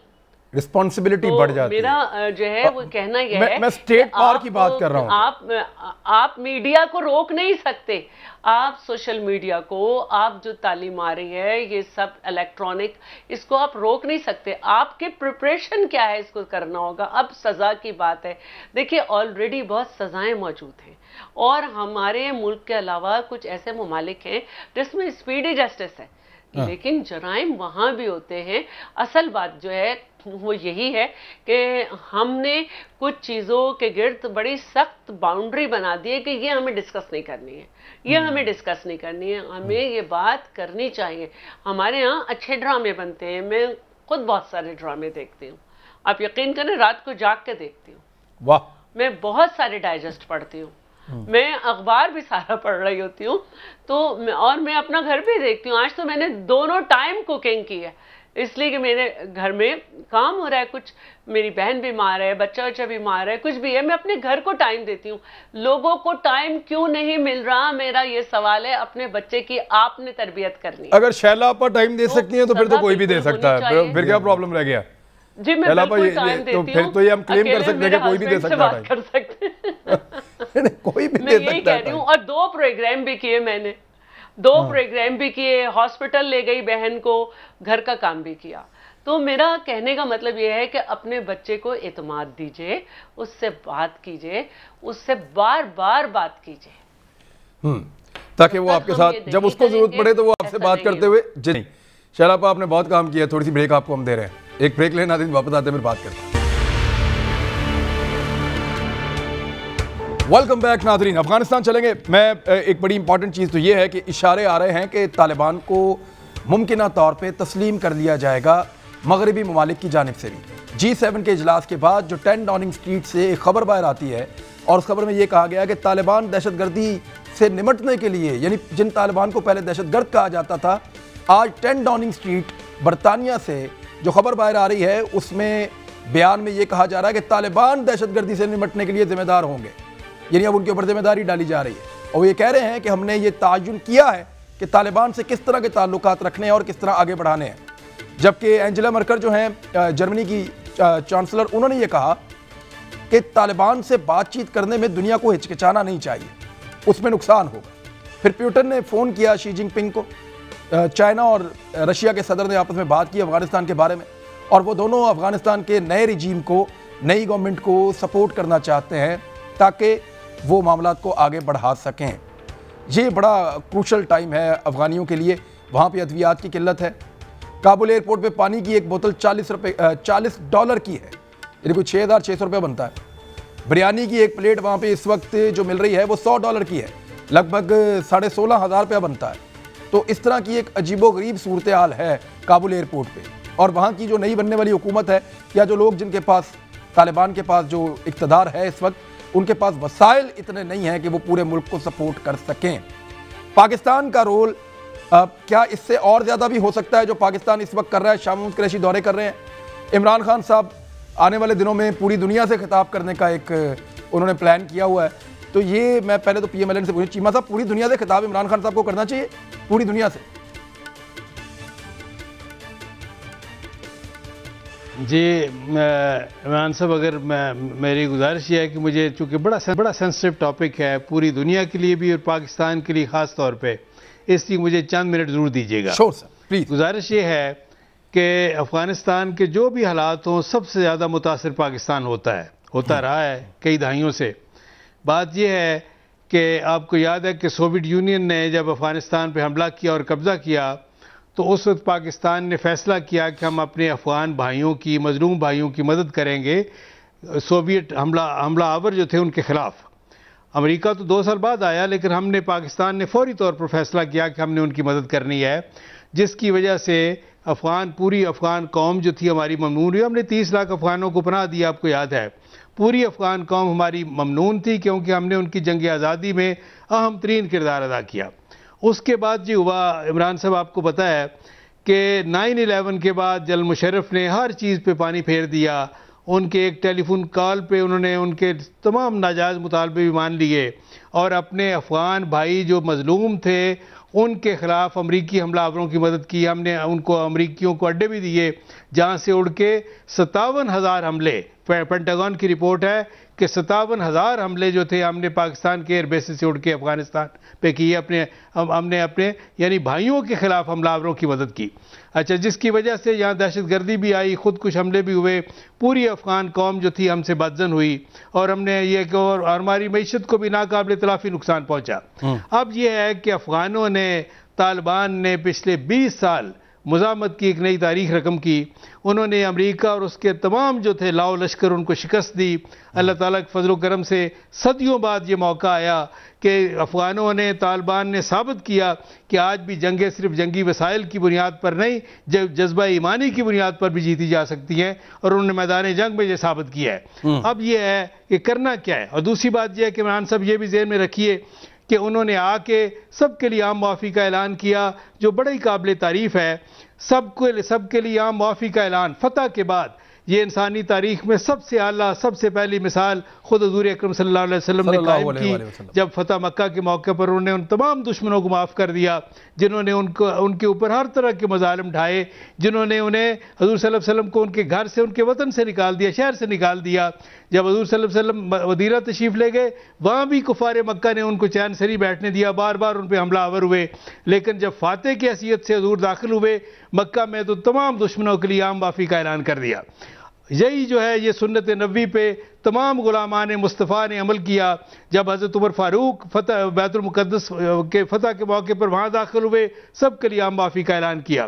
رسپانسبلٹی بڑھ جاتی ہے. میرا جو ہے وہ کہنا یہ ہے، میں اسٹیٹ پاور کی بات کر رہا ہوں. آپ میڈیا کو روک نہیں سکتے. آپ سوشل میڈیا کو، آپ جو تعلیم آ رہی ہے یہ سب الیکٹرانک، اس کو آپ روک نہیں سکتے. آپ کے پریپریشن کیا ہے اس کو کرنا ہوگا. اب سزا کی بات ہے، دیکھیے آلریڈی بہت سزائیں موجود ہیں اور ہمارے ملک کے علاوہ کچھ ایسے ممالک ہیں جس میں اسپیڈی جسٹس ہے، لیکن جرائم وہاں بھی ہوتے ہیں. اصل بات جو ہے وہ یہی ہے کہ ہم نے کچھ چیزوں کے گرد بڑی سخت باؤنڈری بنا دی ہے کہ یہ ہمیں ڈسکس نہیں کرنی ہے، یہ ہمیں ڈسکس نہیں کرنی ہے. ہمیں یہ بات کرنی چاہیے. ہمارے ہاں اچھے ڈرامے بنتے ہیں، میں خود بہت سارے ڈرامے دیکھتی ہوں. آپ یقین کریں رات کو جاگ کے دیکھتی ہوں. واہ. میں بہت سارے ڈائجسٹ پڑھتی ہوں، میں اخبار بھی سارا پڑھ رہی ہوتی ہوں. تو اور میں اپنا گھر بھی دیکھتی ہوں. آج تو میں نے دونوں ٹائم کوکنگ کی ہے، اس لیے کہ میرے گھر میں کام ہو رہا ہے، کچھ میری بہن بیمار ہے، بچہ بیمار ہے، کچھ بھی ہے. میں اپنے گھر کو ٹائم دیتی ہوں. لوگوں کو ٹائم کیوں نہیں مل رہا، میرا یہ سوال ہے. اپنے بچے کی آپ نے تربیت کرنی ہے. اگر شیلا پر ٹائم دے سکتی ہیں تو پھر تو کوئی بھی دے سکتا ہے. پھر کیا پرابلم رہ گیا؟ جی میں بالکل ٹائم دیتی ہوں. پھر تو یہ ہم کلیم کر سکتے ہیں کہ کوئی بھی دے سکتا ہے. کر سکتے ہیں کوئی بھی میں یہی کہہ رہی ہوں. اور 2 پروگرام بھی کیے میں نے، 2 پروگرام بھی کیے، ہاسپٹل لے گئی بہن کو، گھر کا کام بھی کیا. تو میرا کہنے کا مطلب یہ ہے کہ اپنے بچے کو اعتماد دیجئے، اس سے بات کیجئے، اس سے بار بار بات کیجئے، تاکہ وہ آپ کے ساتھ جب اس کو ضرورت پڑے تو وہ آپ سے بات کرتے ہوئے. جی نہیں شیلا پا، آپ نے بہت کام کیا. تھوڑی سی بریک آپ کو ہم دے رہے ہیں. ایک بریک لیں ناظرین، واپس آتے ہیں پھر بات کرتے ہیں. ویلکم بیک ناظرین. افغانستان چلیں گے. میں ایک بڑی امپورٹنٹ چیز تو یہ ہے کہ اشارے آ رہے ہیں کہ طالبان کو ممکنہ طور پہ تسلیم کر لیا جائے گا مغربی ممالک کی جانب سے بھی. G7 کے اجلاس کے بعد جو 10 ڈاؤننگ اسٹریٹ سے ایک خبر باہر آتی ہے اور اس خبر میں یہ کہا گیا کہ طالبان دہشت گردی سے نمٹنے کے لیے، یعنی جن طالبان کو پہلے دہشت گرد کہا جاتا تھا، آج 10 ڈاؤننگ اسٹریٹ برطانیہ سے جو خبر باہر آ رہی ہے اس میں بیان میں یہ کہا جا رہا ہے کہ طالبان دہشت گردی سے نمٹنے کے لیے ذمہ دار ہوں گے. یعنی اب ان کے اوپر ذمہ داری ڈالی جا رہی ہے اور وہ یہ کہہ رہے ہیں کہ ہم نے یہ تعین کیا ہے کہ طالبان سے کس طرح کے تعلقات رکھنے ہیں اور کس طرح آگے بڑھانے ہیں. جبکہ اینجلا مرکل جو ہیں جرمنی کی چانسلر، انہوں نے یہ کہا کہ طالبان سے بات چیت کرنے میں دنیا کو ہچکچانا نہیں چاہیے، اس میں نقصان ہوگا. پھر پیوٹن نے فون کیا شی جن پنگ کو چائنا اور رشیا کے صدر نے آپس میں بات کی افغانستان کے بارے میں، اور وہ دونوں افغانستان کے نئے رجیم کو، نئی گورنمنٹ کو سپورٹ کرنا چاہتے ہیں تاکہ وہ معاملات کو آگے بڑھا سکیں۔ یہ بڑا کروشل ٹائم ہے افغانیوں کے لیے، وہاں پہ ادویات کی قلت ہے۔ کابل ایئرپورٹ پہ پانی کی ایک بوتل $40 کی ہے، یعنی کوئی 6,600 روپے بنتا ہے۔ بریانی کی ایک پلیٹ وہاں پہ اس وقت جو مل رہی ہے وہ $100 کی ہے، لگ بھگ 16,500 روپے بنتا ہے۔ تو اس طرح کی ایک عجیب و غریب صورتحال ہے کابل ایئرپورٹ پہ، اور وہاں کی جو نئی بننے والی حکومت ہے یا جو لوگ جن کے پاس، طالبان کے پاس جو اقتدار ہے اس وقت، ان کے پاس وسائل اتنے نہیں ہیں کہ وہ پورے ملک کو سپورٹ کر سکیں۔ پاکستان کا رول کیا اس سے اور زیادہ بھی ہو سکتا ہے جو پاکستان اس وقت کر رہا ہے؟ شاہ محمود قریشی دورے کر رہے ہیں، عمران خان صاحب آنے والے دنوں میں پوری دنیا سے خطاب کرنے کا ایک انہوں نے پلان کیا ہوا ہے۔ تو یہ میں پہلے تو PMLN سے پوچھوں، چیمہ صاحب پوری دنیا سے خطاب عمران خان صاحب کو کرنا چاہیے؟ پوری دنیا سے؟ جی عمران صاحب، اگر میری گزارش یہ ہے کہ مجھے چونکہ بڑا سینسٹیو ٹاپک ہے پوری دنیا کے لیے بھی اور پاکستان کے لیے خاص طور پہ، اس لیے مجھے چند منٹ ضرور دیجیے گا۔ شور سر پلیز۔ گزارش یہ ہے کہ افغانستان کے جو بھی حالات ہوں سب سے زیادہ متاثر پاکستان ہوتا رہا ہے کئی دہائیوں سے۔ بات یہ ہے کہ آپ کو یاد ہے کہ سوویت یونین نے جب افغانستان پہ حملہ کیا اور قبضہ کیا تو اس وقت پاکستان نے فیصلہ کیا کہ ہم اپنے افغان بھائیوں کی، مظلوم بھائیوں کی مدد کریں گے سوویت حملہ آور جو تھے ان کے خلاف۔ امریکہ تو 2 سال بعد آیا، لیکن ہم نے، پاکستان نے فوری طور پر فیصلہ کیا کہ ہم نے ان کی مدد کرنی ہے، جس کی وجہ سے پوری افغان قوم جو تھی ہماری ممنون ہوئی۔ ہم نے 30 لاکھ افغانوں کو پناہ دیا، آپ کو یاد ہے۔ پوری افغان قوم ہماری ممنون تھی کیونکہ ہم نے ان کی جنگ آزادی میں اہم ترین کردار ادا کیا۔ اس کے بعد جو ہوا، عمران صاحب آپ کو پتہ ہے کہ 9/11 کے بعد جنرل مشرف نے ہر چیز پہ پانی پھیر دیا۔ ان کے ایک ٹیلی فون کال پہ انہوں نے ان کے تمام ناجائز مطالبے بھی مان لیے، اور اپنے افغان بھائی جو مظلوم تھے ان کے خلاف امریکی حملہ آوروں کی مدد کی۔ ہم نے ان کو، امریکیوں کو اڈے بھی دیے جہاں سے اڑ کے 57,000 حملے، پینٹاگون کی رپورٹ ہے کہ 57,000 حملے جو تھے ہم نے پاکستان کے ایئر بیسز سے اڑ کے افغانستان پہ کیے، ہم نے اپنے یعنی بھائیوں کے خلاف حملہ آوروں کی مدد کی۔ اچھا، جس کی وجہ سے یہاں دہشت گردی بھی آئی، خودکش حملے بھی ہوئے، پوری افغان قوم جو تھی ہم سے بدظن ہوئی، اور ہم نے یہ کہ اور ہماری معیشت کو بھی ناقابل تلافی نقصان پہنچا۔ اب یہ ہے کہ افغانوں نے، طالبان نے پچھلے 20 سال مزاحمت کی ایک نئی تاریخ رقم کی۔ انہوں نے امریکہ اور اس کے تمام جو تھے لاؤ لشکر ان کو شکست دی۔ اللہ تعالیٰ کے فضل و کرم سے صدیوں بعد یہ موقع آیا کہ افغانوں نے، طالبان نے ثابت کیا کہ آج بھی جنگیں صرف جنگی وسائل کی بنیاد پر نہیں، جذبہ ایمانی کی بنیاد پر بھی جیتی جا سکتی ہیں، اور انہوں نے میدان جنگ میں یہ ثابت کیا ہے۔ اب یہ ہے کہ کرنا کیا ہے۔ اور دوسری بات یہ ہے کہ عمران صاحب یہ بھی ذہن میں رکھیے کہ انہوں نے آ کے سب کے لیے عام معافی کا اعلان کیا، جو بڑا ہی قابل تعریف ہے۔ سب کے لیے عام معافی کا اعلان فتح کے بعد، یہ انسانی تاریخ میں سب سے اعلیٰ، سب سے پہلی مثال خود حضور اکرم صلی اللہ علیہ وسلم نے قائم کی، جب فتح مکہ کے موقع پر انہوں نے ان تمام دشمنوں کو معاف کر دیا جنہوں نے ان کے اوپر ہر طرح کے مظالم ڈھائے، جنہوں نے انہیں، حضور صلی اللہ علیہ وسلم کو ان کے گھر سے، ان کے وطن سے نکال دیا، شہر سے نکال دیا۔ جب حضور صلی اللہ علیہ وسلم مدینہ تشریف لے گئے، وہاں بھی کفار مکہ نے ان کو چین سے نہیں بیٹھنے دیا، بار بار ان پہ حملہ آور ہوئے، لیکن جب فاتح کی حیثیت سے حضور داخل ہوئے مکہ میں تو تمام دشمنوں کے لیے عام معافی کا اعلان کر دیا۔ یہی جو ہے یہ سنت نبوی پہ تمام غلامان مصطفیٰ نے عمل کیا۔ جب حضرت عمر فاروق بیت المقدس کے فتح کے موقع پر وہاں داخل ہوئے، سب کے لیے عام معافی کا اعلان کیا۔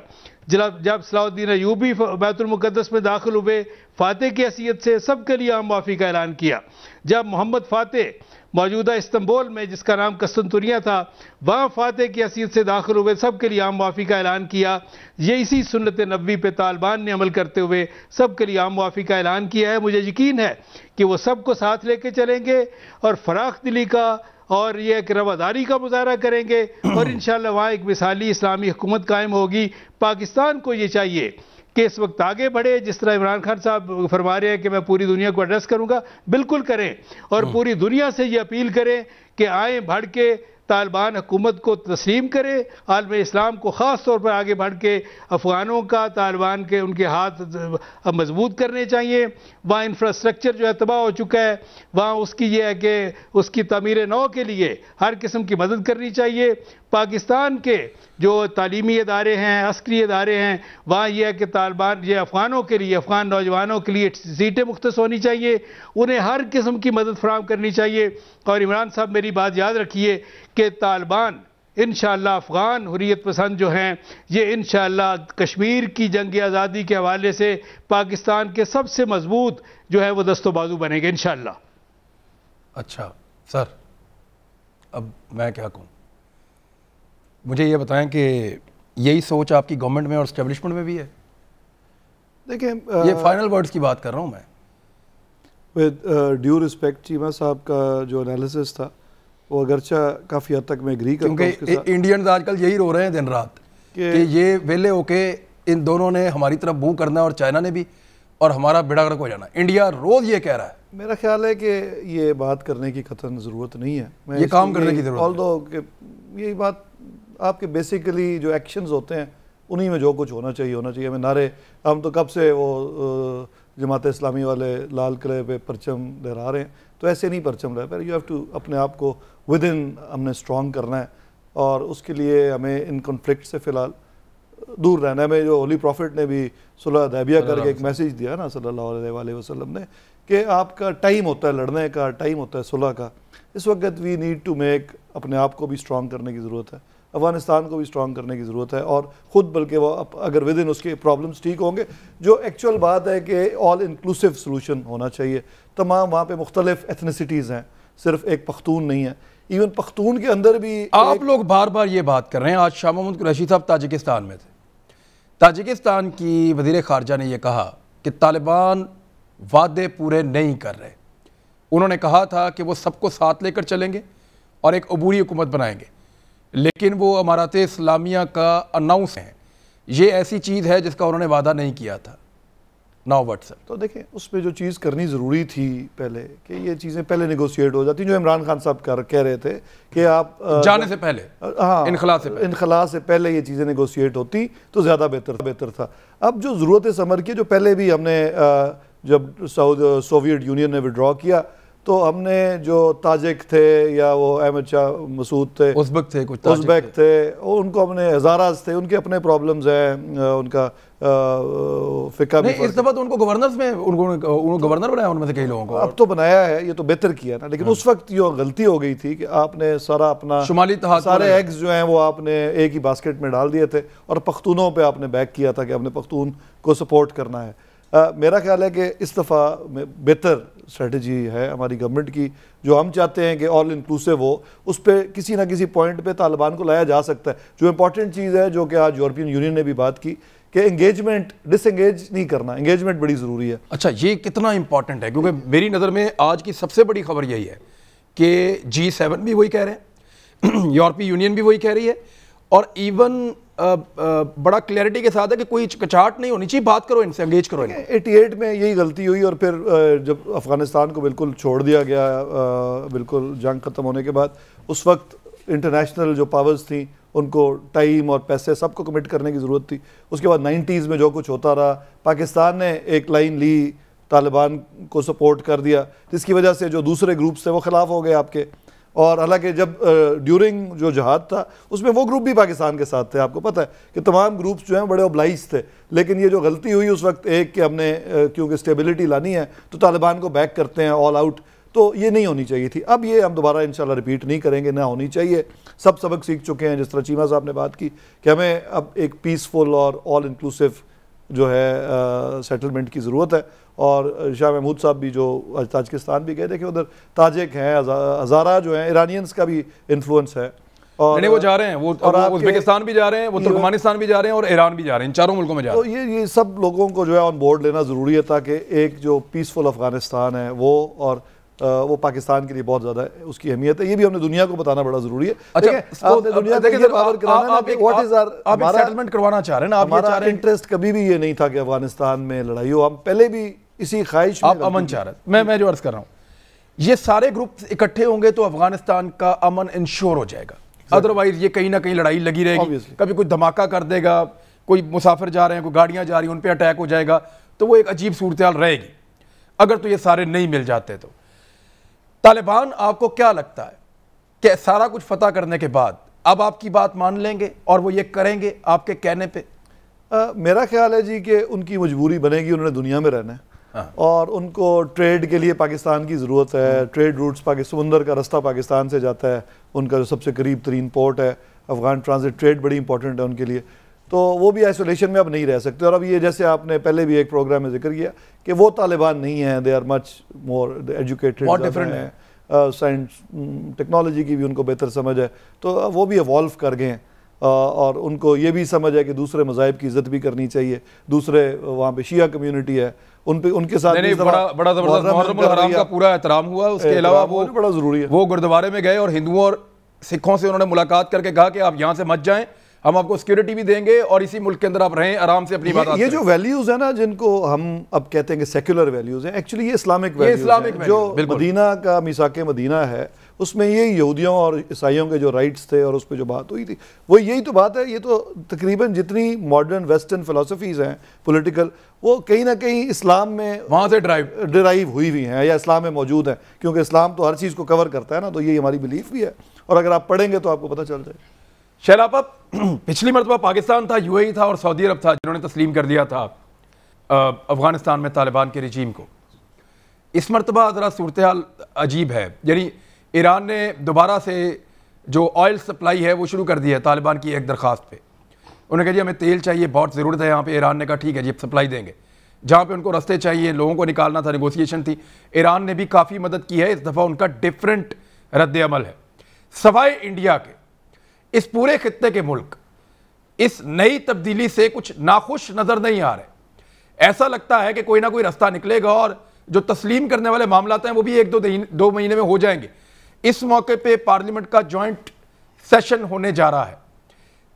جب صلاح الدین ایوبی بیت المقدس میں داخل ہوئے فاتح کی حیثیت سے، سب کے لیے عام معافی کا اعلان کیا۔ جب محمد فاتح موجودہ استنبول میں، جس کا نام قسطنطنیہ تھا، وہاں فاتح کی حیثیت سے داخل ہوئے، سب کے لیے عام معافی کا اعلان کیا۔ یہ اسی سنت نبوی پہ طالبان نے عمل کرتے ہوئے سب کے لیے عام معافی کا اعلان کیا ہے۔ مجھے یقین ہے کہ وہ سب کو ساتھ لے کے چلیں گے اور فراخ دلی کا اور یہ کہ رواداری کا مظاہرہ کریں گے، اور انشاءاللہ وہاں ایک مثالی اسلامی حکومت قائم ہوگی۔ پاکستان کو یہ چاہیے کہ اس وقت آگے بڑھے، جس طرح عمران خان صاحب فرما رہے ہیں کہ میں پوری دنیا کو ایڈریس کروں گا، بالکل کریں، اور پوری دنیا سے یہ اپیل کریں کہ آئیں بڑھ کے طالبان حکومت کو تسلیم کرے، عالم اسلام کو خاص طور پر آگے بڑھ کے افغانوں کا، طالبان کے ان کے ہاتھ مضبوط کرنے چاہیے۔ وہاں انفراسٹرکچر جو ہے تباہ ہو چکا ہے، وہاں اس کی یہ ہے کہ اس کی تعمیر نو کے لیے ہر قسم کی مدد کرنی چاہیے۔ پاکستان کے جو تعلیمی ادارے ہیں، عسکری ادارے ہیں، وہاں یہ ہے کہ طالبان یہ افغانوں کے لیے، افغان نوجوانوں کے لیے سیٹیں مختص ہونی چاہیے، انہیں ہر قسم کی مدد فراہم کرنی چاہیے۔ اور عمران صاحب میری بات یاد رکھیے کہ طالبان انشاءاللہ افغان حریت پسند جو ہیں یہ انشاءاللہ کشمیر کی جنگ آزادی کے حوالے سے پاکستان کے سب سے مضبوط جو ہے وہ دست و بازو بنے گے انشاءاللہ۔ اچھا سر، اب میں کیا کہوں، مجھے یہ بتائیں کہ یہی سوچ آپ کی گورنمنٹ میں اور اسٹیبلشمنٹ میں بھی ہے؟ دیکھیں یہ فائنل ورڈز کی بات کر رہا ہوں میں۔ ود ڈیو رسپیکٹ چیمہ صاحب کا جو انالیسس تھا وہ اگرچہ کافی حد تک میں اگری کرتا ہوں اس کے ساتھ، کیونکہ انڈینز آج کل یہی رو رہے ہیں دن رات کہ یہ ویلے ہو کے ان دونوں نے ہماری طرف منہ کرنا اور چائنا نے بھی، اور ہمارا بیڑا غرق ہو جانا۔ انڈیا روز یہ کہہ رہا ہے۔ میرا خیال ہے کہ یہ بات کرنے کی قطعاً ضرورت نہیں ہے، یہ کام کرنے کی ضرورت ہے، although کہ یہی بات آپ کے بیسیکلی جو ایکشنز ہوتے ہیں انہی میں جو کچھ ہونا چاہیے ہمیں نعرے، ہم تو کب سے وہ جماعت اسلامی والے لال قلعے پہ پرچم لہرا رہے ہیں، تو ایسے نہیں پرچم لہرا پہ، یو ہیو ٹو اپنے آپ کو ود ان ہم نے اسٹرانگ کرنا ہے، اور اس کے لیے ہمیں ان کنفلکٹ سے فی الحال دور رہنا ہے۔ ہمیں جو ہولی پروفٹ نے بھی صلح حدیبیہ کر کے ایک میسیج دیا نا صلی اللہ علیہ وآلہ وسلم نے کہ آپ کا ٹائم ہوتا ہے لڑنے کا، ٹائم ہوتا ہے صلح کا، اس وقت وی نیڈ ٹو میک اپنے آپ کو بھی اسٹرانگ کرنے کی ضرورت ہے، افغانستان کو بھی اسٹرانگ کرنے کی ضرورت ہے، اور خود بلکہ وہ اگر ود ان اس کے پرابلمس ٹھیک ہوں گے، جو ایکچوئل بات ہے کہ آل انکلوسیو سلوشن ہونا چاہیے، تمام وہاں پہ مختلف ایتھنیسٹیز ہیں، صرف ایک پختون نہیں ہے، ایون پختون کے اندر بھی آپ لوگ بار بار یہ بات کر رہے ہیں۔ آج شاہ محمود قریشی صاحب تاجکستان میں تھے، تاجکستان کی وزیر خارجہ نے یہ کہا کہ طالبان وعدے پورے نہیں کر رہے، انہوں نے کہا تھا کہ وہ سب کو ساتھ لے کر چلیں گے اور ایک عبوری حکومت بنائیں گے، لیکن وہ امارات اسلامیہ کا اناؤنس ہے، یہ ایسی چیز ہے جس کا انہوں نے وعدہ نہیں کیا تھا۔ ناؤ واٹ سر؟ تو دیکھیں اس پہ جو چیز کرنی ضروری تھی پہلے کہ یہ چیزیں پہلے نیگوشیٹ ہو جاتی، جو عمران خان صاحب کہہ رہے تھے کہ آپ جانے سے پہلے، ہاں انخلا سے پہلے یہ چیزیں نیگوشیٹ ہوتی تو زیادہ بہتر تھا۔ اب جو ضرورت سمر کی، جو پہلے بھی ہم نے جب سوویٹ یونین نے وڈرا کیا تو ہم نے جو تاجک تھے یا وہ احمد شاہ مسعود تھے، ازبیک تھے، ان کو ہم نے ہزاراز تھے، ان کے اپنے پرابلمز ہیں، ان کا فقہ بھی اس دفعہ تو ان کو گورنرز میں ان کو گورنر بنایا ان میں سے کئی لوگوں کو، اب تو بنایا ہے، یہ تو بہتر کیا نا، لیکن اس وقت یہ غلطی ہو گئی تھی کہ آپ نے سارا اپنا شمالی اتحاد سارے ایگز جو ہیں وہ آپ نے ایک ہی باسکٹ میں ڈال دیے تھے، اور پختونوں پہ آپ نے بیک کیا تھا کہ ہم نے پختون کو سپورٹ کرنا ہے۔ میرا خیال ہے کہ اس دفعہ بہتر اسٹریٹجی ہے ہماری گورنمنٹ کی، جو ہم چاہتے ہیں کہ آل انکلوسیو ہو، اس پہ کسی نہ کسی پوائنٹ پہ طالبان کو لایا جا سکتا ہے۔ جو امپورٹنٹ چیز ہے جو کہ آج یورپین یونین نے بھی بات کی کہ انگیجمنٹ، ڈس انگیج نہیں کرنا، انگیجمنٹ بڑی ضروری ہے۔ اچھا یہ کتنا امپورٹنٹ ہے؟ کیونکہ میری نظر میں آج کی سب سے بڑی خبر یہی ہے کہ G7 بھی وہی کہہ رہے ہیں، یورپی یونین بھی وہی کہہ رہی ہے، اور ایون بڑا کلیئرٹی کے ساتھ ہے کہ کوئی کچاٹ نہیں ہونی چاہیے، بات کرو ان سے، انگیج کرو ان سے۔ 88 میں یہی غلطی ہوئی، اور پھر جب افغانستان کو بالکل چھوڑ دیا گیا، بالکل جنگ ختم ہونے کے بعد، اس وقت انٹرنیشنل جو پاورز تھیں ان کو ٹائم اور پیسے سب کو کمٹ کرنے کی ضرورت تھی۔ اس کے بعد 90s میں جو کچھ ہوتا رہا، پاکستان نے ایک لائن لی، طالبان کو سپورٹ کر دیا، جس کی وجہ سے جو دوسرے گروپس تھے وہ خلاف ہو گئے آپ کے، اور حالانکہ جب ڈیورنگ جو جہاد تھا اس میں وہ گروپ بھی پاکستان کے ساتھ تھے، آپ کو پتہ ہے کہ تمام گروپس جو ہیں بڑے اوبلائز تھے، لیکن یہ جو غلطی ہوئی اس وقت ایک کہ ہم نے کیونکہ اسٹیبلٹی لانی ہے تو طالبان کو بیک کرتے ہیں آل آؤٹ، تو یہ نہیں ہونی چاہیے تھی۔ اب یہ ہم دوبارہ انشاءاللہ ریپیٹ نہیں کریں گے، نہ ہونی چاہیے، سب سبق سیکھ چکے ہیں، جس طرح چیمہ صاحب نے بات کی کہ ہمیں اب ایک پیسفل اور آل انکلوسیو جو ہے سیٹلمنٹ کی ضرورت ہے۔ اور شاہ محمود صاحب بھی جو تاجکستان بھی گئے تھے کہ ادھر تاجک ہیں، ہزارہ جو ہیں، ایرانینز کا بھی انفلوئنس ہے، اور وہ جا رہے ہیں، وہ ازبکستان بھی جا رہے ہیں، وہ ترکمانستان بھی جا رہے ہیں، اور ایران بھی جا رہے ہیں، ان چاروں ملکوں میں جا رہے ہیں۔ تو یہ سب لوگوں کو جو ہے آن بورڈ لینا ضروری ہے، تاکہ ایک جو پیسفل افغانستان ہے وہ پاکستان کے لیے بہت زیادہ اس کی اہمیت ہے، یہ بھی ہم نے دنیا کو بتانا بڑا ضروری ہے۔ آپ سیٹلمنٹ کروانا چاہ رہے ہیں نا، ہمارا انٹرسٹ کبھی بھی یہ نہیں تھا کہ افغانستان میں لڑائی ہو، ہم پہلے بھی اسی خواہش میں، آپ امن چاہ رہے ہیں۔ میں جو عرض کر رہا ہوں، یہ سارے گروپ اکٹھے ہوں گے تو افغانستان کا امن انشور ہو جائے گا، ادروائز یہ کہیں نہ کہیں لڑائی لگی رہے گی، کبھی کوئی دھماکہ کر دے گا، کوئی مسافر جا رہے ہیں، کوئی گاڑیاں جا رہی ہیں، ان پہ اٹیک ہو جائے گا، تو وہ ایک عجیب صورتحال رہے گی اگر تو یہ سارے نہیں مل جاتے۔ تو طالبان آپ کو کیا لگتا ہے کہ سارا کچھ فتح کرنے کے بعد اب آپ کی بات مان لیں گے اور وہ یہ کریں گے آپ کے کہنے پہ؟ میرا خیال ہے جی کہ ان کی مجبوری بنے گی، انہوں نے دنیا میں رہنا ہے اور ان کو ٹریڈ کے لیے پاکستان کی ضرورت ہے. ٹریڈ روٹس سمندر کا رستہ پاکستان سے جاتا ہے، ان کا جو سب سے قریب ترین پورٹ ہے افغان ٹرانزٹ ٹریڈ بڑی امپورٹنٹ ہے ان کے لیے. تو وہ بھی آئسولیشن میں اب نہیں رہ سکتے. اور اب یہ جیسے آپ نے پہلے بھی ایک پروگرام میں ذکر کیا کہ وہ طالبان نہیں ہیں، they are much more educated, بہت ڈفرینٹ ہیں، سائنس ٹیکنالوجی کی بھی ان کو بہتر سمجھ ہے، تو وہ بھی ایوالو کر گئے ہیں اور ان کو یہ بھی سمجھ ہے کہ دوسرے مذاہب کی عزت بھی کرنی چاہیے. دوسرے وہاں پہ شیعہ کمیونٹی ہے، ان کے ساتھ بڑا زبردست محرم الحرام کا پورا احترام ہوا. اس کے علاوہ وہ بڑا ضروری ہے، وہ گردوارے میں گئے اور ہندوؤں اور سکھوں سے انہوں نے ملاقات کر کے کہا کہ آپ یہاں سے مت جائیں، ہم آپ کو سیکیورٹی بھی دیں گے اور اسی ملک کے اندر آپ رہیں، آرام سے اپنی بات. یہ جو ویلیوز ہیں نا جن کو ہم اب کہتے ہیں کہ سیکولر ویلیوز ہیں، ایکچولی یہ اسلامک ویلیوز ہیں. جو مدینہ کا میثاق مدینہ ہے اس میں یہ یہودیوں اور عیسائیوں کے جو رائٹس تھے اور اس پہ جو بات ہوئی تھی وہ یہی تو بات ہے. یہ تو تقریباً جتنی ماڈرن ویسٹرن فلسفیز ہیں پولیٹیکل، وہ کہیں نہ کہیں اسلام میں وہاں سے ڈرائیو ہوئی ہیں یا اسلام میں موجود ہیں، کیونکہ اسلام تو ہر چیز کو کور کرتا ہے نا. تو یہی ہماری بلیف بھی ہے اور اگر آپ پڑھیں گے تو آپ کو پتہ چل جائے. شیلاب پچھلی مرتبہ پاکستان تھا، یو اے ای تھا اور سعودی عرب تھا جنہوں نے تسلیم کر دیا تھا افغانستان میں طالبان کے رجیم کو. اس مرتبہ ذرا صورتحال عجیب ہے. یعنی ایران نے دوبارہ سے جو آئل سپلائی ہے وہ شروع کر دی ہے طالبان کی ایک درخواست پہ. انہوں نے کہا جی ہمیں تیل چاہیے، بہت ضرورت ہے یہاں پہ. ایران نے کہا ٹھیک ہے جی سپلائی دیں گے. جہاں پہ ان کو رستے چاہیے، لوگوں کو نکالنا تھا، نیگوسیشن تھی، ایران نے بھی کافی مدد کی ہے. اس دفعہ ان کا ڈیفرنٹ رد عمل ہے. سوائے انڈیا کے اس پورے خطے کے ملک اس نئی تبدیلی سے کچھ ناخوش نظر نہیں آ رہے. ایسا لگتا ہے کہ کوئی نہ کوئی رستہ نکلے گا اور جو تسلیم کرنے والے معاملات ہیں وہ بھی ایک دو مہینے میں ہو جائیں گے. اس موقع پہ پارلیمنٹ کا جوائنٹ سیشن ہونے جا رہا ہے.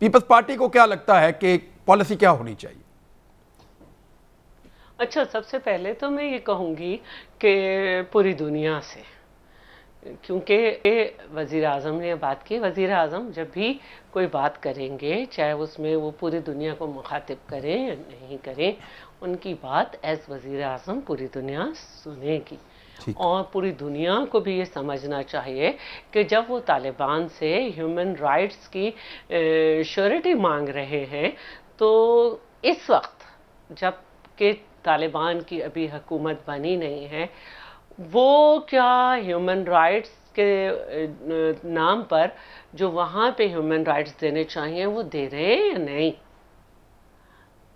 پیپلز پارٹی کو کیا لگتا ہے کہ پالیسی کیا ہونی چاہیے؟ اچھا، سب سے پہلے تو میں یہ کہوں گی کہ پوری دنیا سے، کیونکہ وزیر اعظم نے بات کی. وزیر اعظم جب بھی کوئی بات کریں گے، چاہے اس میں وہ پوری دنیا کو مخاطب کریں یا نہیں کریں، ان کی بات ایز وزیر اعظم پوری دنیا سنے گی. اور پوری دنیا کو بھی یہ سمجھنا چاہیے کہ جب وہ طالبان سے ہیومن رائٹس کی شیورٹی مانگ رہے ہیں تو اس وقت جب کہ طالبان کی ابھی حکومت بنی نہیں ہے، وہ کیا ہیومن رائٹس کے نام پر جو وہاں پہ ہیومن رائٹس دینے چاہیے وہ دے رہے ہیں یا نہیں؟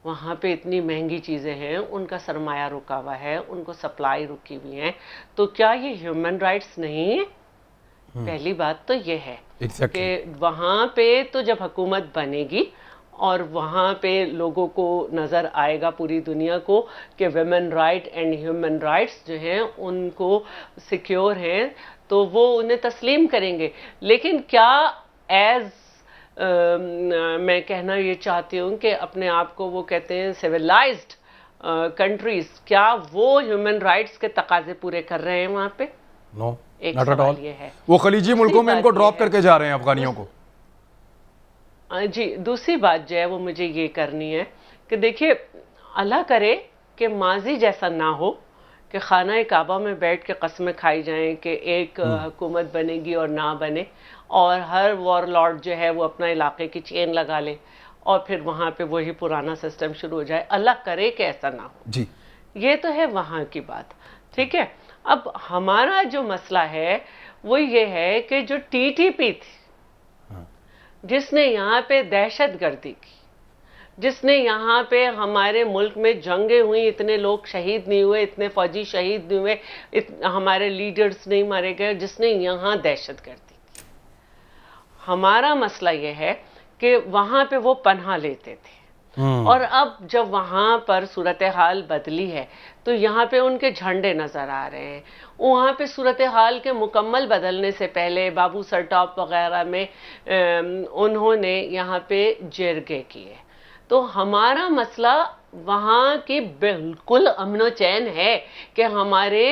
وہاں پہ اتنی مہنگی چیزیں ہیں، ان کا سرمایہ رکا ہوا ہے، ان کو سپلائی رکی ہوئی ہے، تو کیا یہ ہیومن رائٹس نہیں ہے؟ پہلی بات تو یہ ہے کہ وہاں پہ تو جب حکومت بنے گی اور وہاں پہ لوگوں کو نظر آئے گا پوری دنیا کو کہ women right and human rights جو ہیں ان کو سیکیور ہیں، تو وہ انہیں تسلیم کریں گے. لیکن کیا میں کہنا یہ چاہتی ہوں کہ اپنے آپ کو وہ کہتے ہیں سیولائزڈ کنٹریز، کیا وہ ہیومن رائٹس کے تقاضے پورے کر رہے ہیں وہاں پہ؟ نو، ایک ناٹ ایٹ سوال آل. یہ ہے. وہ خلیجی ملکوں میں ان کو ڈراپ کر کے جا رہے ہیں افغانیوں کو. جی، دوسری بات جو ہے وہ مجھے یہ کرنی ہے کہ دیکھیے، اللہ کرے کہ ماضی جیسا نہ ہو کہ خانہ کعبہ میں بیٹھ کے قسمیں کھائی جائیں کہ ایک حکومت بنے گی اور نہ بنے، اور ہر وار لارڈ جو ہے وہ اپنا علاقے کی چین لگا لے اور پھر وہاں پہ وہی پرانا سسٹم شروع ہو جائے. اللہ کرے کہ ایسا نہ ہو. جی، یہ تو ہے وہاں کی بات. ٹھیک ہے، اب ہمارا جو مسئلہ ہے وہ یہ ہے کہ جو ٹی ٹی پی تھی، جس نے یہاں پہ دہشت گردی کی، جس نے یہاں پہ ہمارے ملک میں جنگیں ہوئی، اتنے لوگ شہید نہیں ہوئے، اتنے فوجی شہید نہیں ہوئے، ہمارے لیڈرز نہیں مارے گئے، جس نے یہاں دہشت گردی کی. ہمارا مسئلہ یہ ہے کہ وہاں پہ وہ پناہ لیتے تھے، اور اب جب وہاں پر صورتحال بدلی ہے تو یہاں پہ ان کے جھنڈے نظر آ رہے ہیں. وہاں پہ صورتحال کے مکمل بدلنے سے پہلے بابو سر ٹاپ وغیرہ میں انہوں نے یہاں پہ جرگے کیے. تو ہمارا مسئلہ وہاں کی بالکل امن و چین ہے کہ ہمارے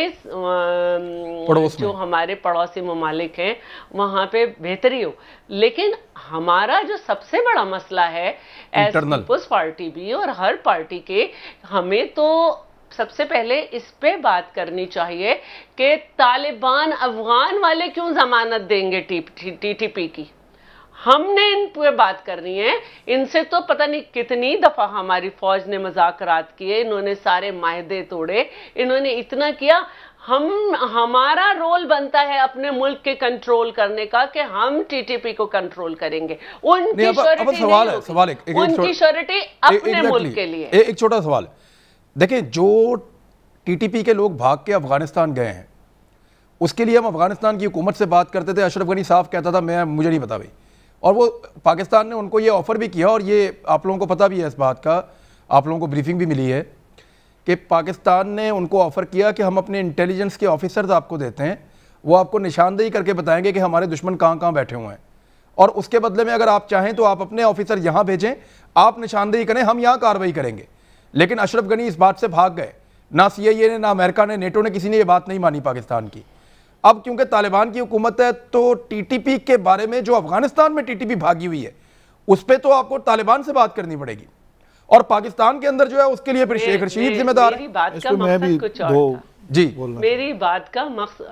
جو ہمارے پڑوسی ممالک ہیں وہاں پہ بہتری ہو. لیکن ہمارا جو سب سے بڑا مسئلہ ہے ایز پیپلز پارٹی بھی اور ہر پارٹی کے، ہمیں تو سب سے پہلے اس پہ بات کرنی چاہیے کہ طالبان افغان والے کیوں ضمانت دیں گے ٹی ٹی پی کی؟ ہم نے ان پہ بات کرنی ہے. ان سے تو پتہ نہیں کتنی دفعہ ہماری فوج نے مذاکرات کیے, انہوں نے سارے معاہدے توڑے, انہوں نے اتنا کیا. ہمارا رول بنتا ہے اپنے ملک کے کنٹرول کرنے کا کہ ہم ٹی ٹی پی کو کنٹرول کریں گے. ان کی شیورٹی نہیں ہوگی, ان کی شیورٹی اپنے ملک کے لیے. ایک چھوٹا سوال ہے, دیکھیں جو ٹی ٹی پی کے لوگ بھاگ کے افغانستان گئے ہیں, اس کے لیے ہم افغانستان کی حکومت سے بات کرتے تھے, اشرف غنی صاحب کہتا تھا مجھے نہیں پتا بھائی, اور وہ پاکستان نے ان کو یہ آفر بھی کیا, اور یہ آپ لوگوں کو پتہ بھی ہے اس بات کا, آپ لوگوں کو بریفنگ بھی ملی ہے کہ پاکستان نے ان کو آفر کیا کہ ہم اپنے انٹیلیجنس کے آفیسرز آپ کو دیتے ہیں, وہ آپ کو نشاندہی کر کے بتائیں گے کہ ہمارے دشمن کہاں کہاں بیٹھے ہوئے ہیں, اور اس کے بدلے میں اگر آپ چاہیں تو آپ اپنے آفیسر یہاں بھیجیں, آپ نشاندہی کریں, ہم یہاں کارروائی کریں گے. لیکن اشرف غنی اس بات سے بھاگ گئے, نہ سی آئی اے نے, نہ امریکہ نے, نیٹو نے, کسی نے یہ بات نہیں مانی پاکستان کی. اب کیونکہ طالبان کی حکومت ہے تو ٹی ٹی پی کے بارے میں جو افغانستان میں ٹی ٹی پی بھاگی ہوئی ہے اس پہ تو آپ کو طالبان سے بات کرنی پڑے گی, اور پاکستان کے اندر جو ہے اس کے لیے پھر شیخ رشید ذمہ دار ہے. میری بات کا مقصد کچھ اور تھا. جی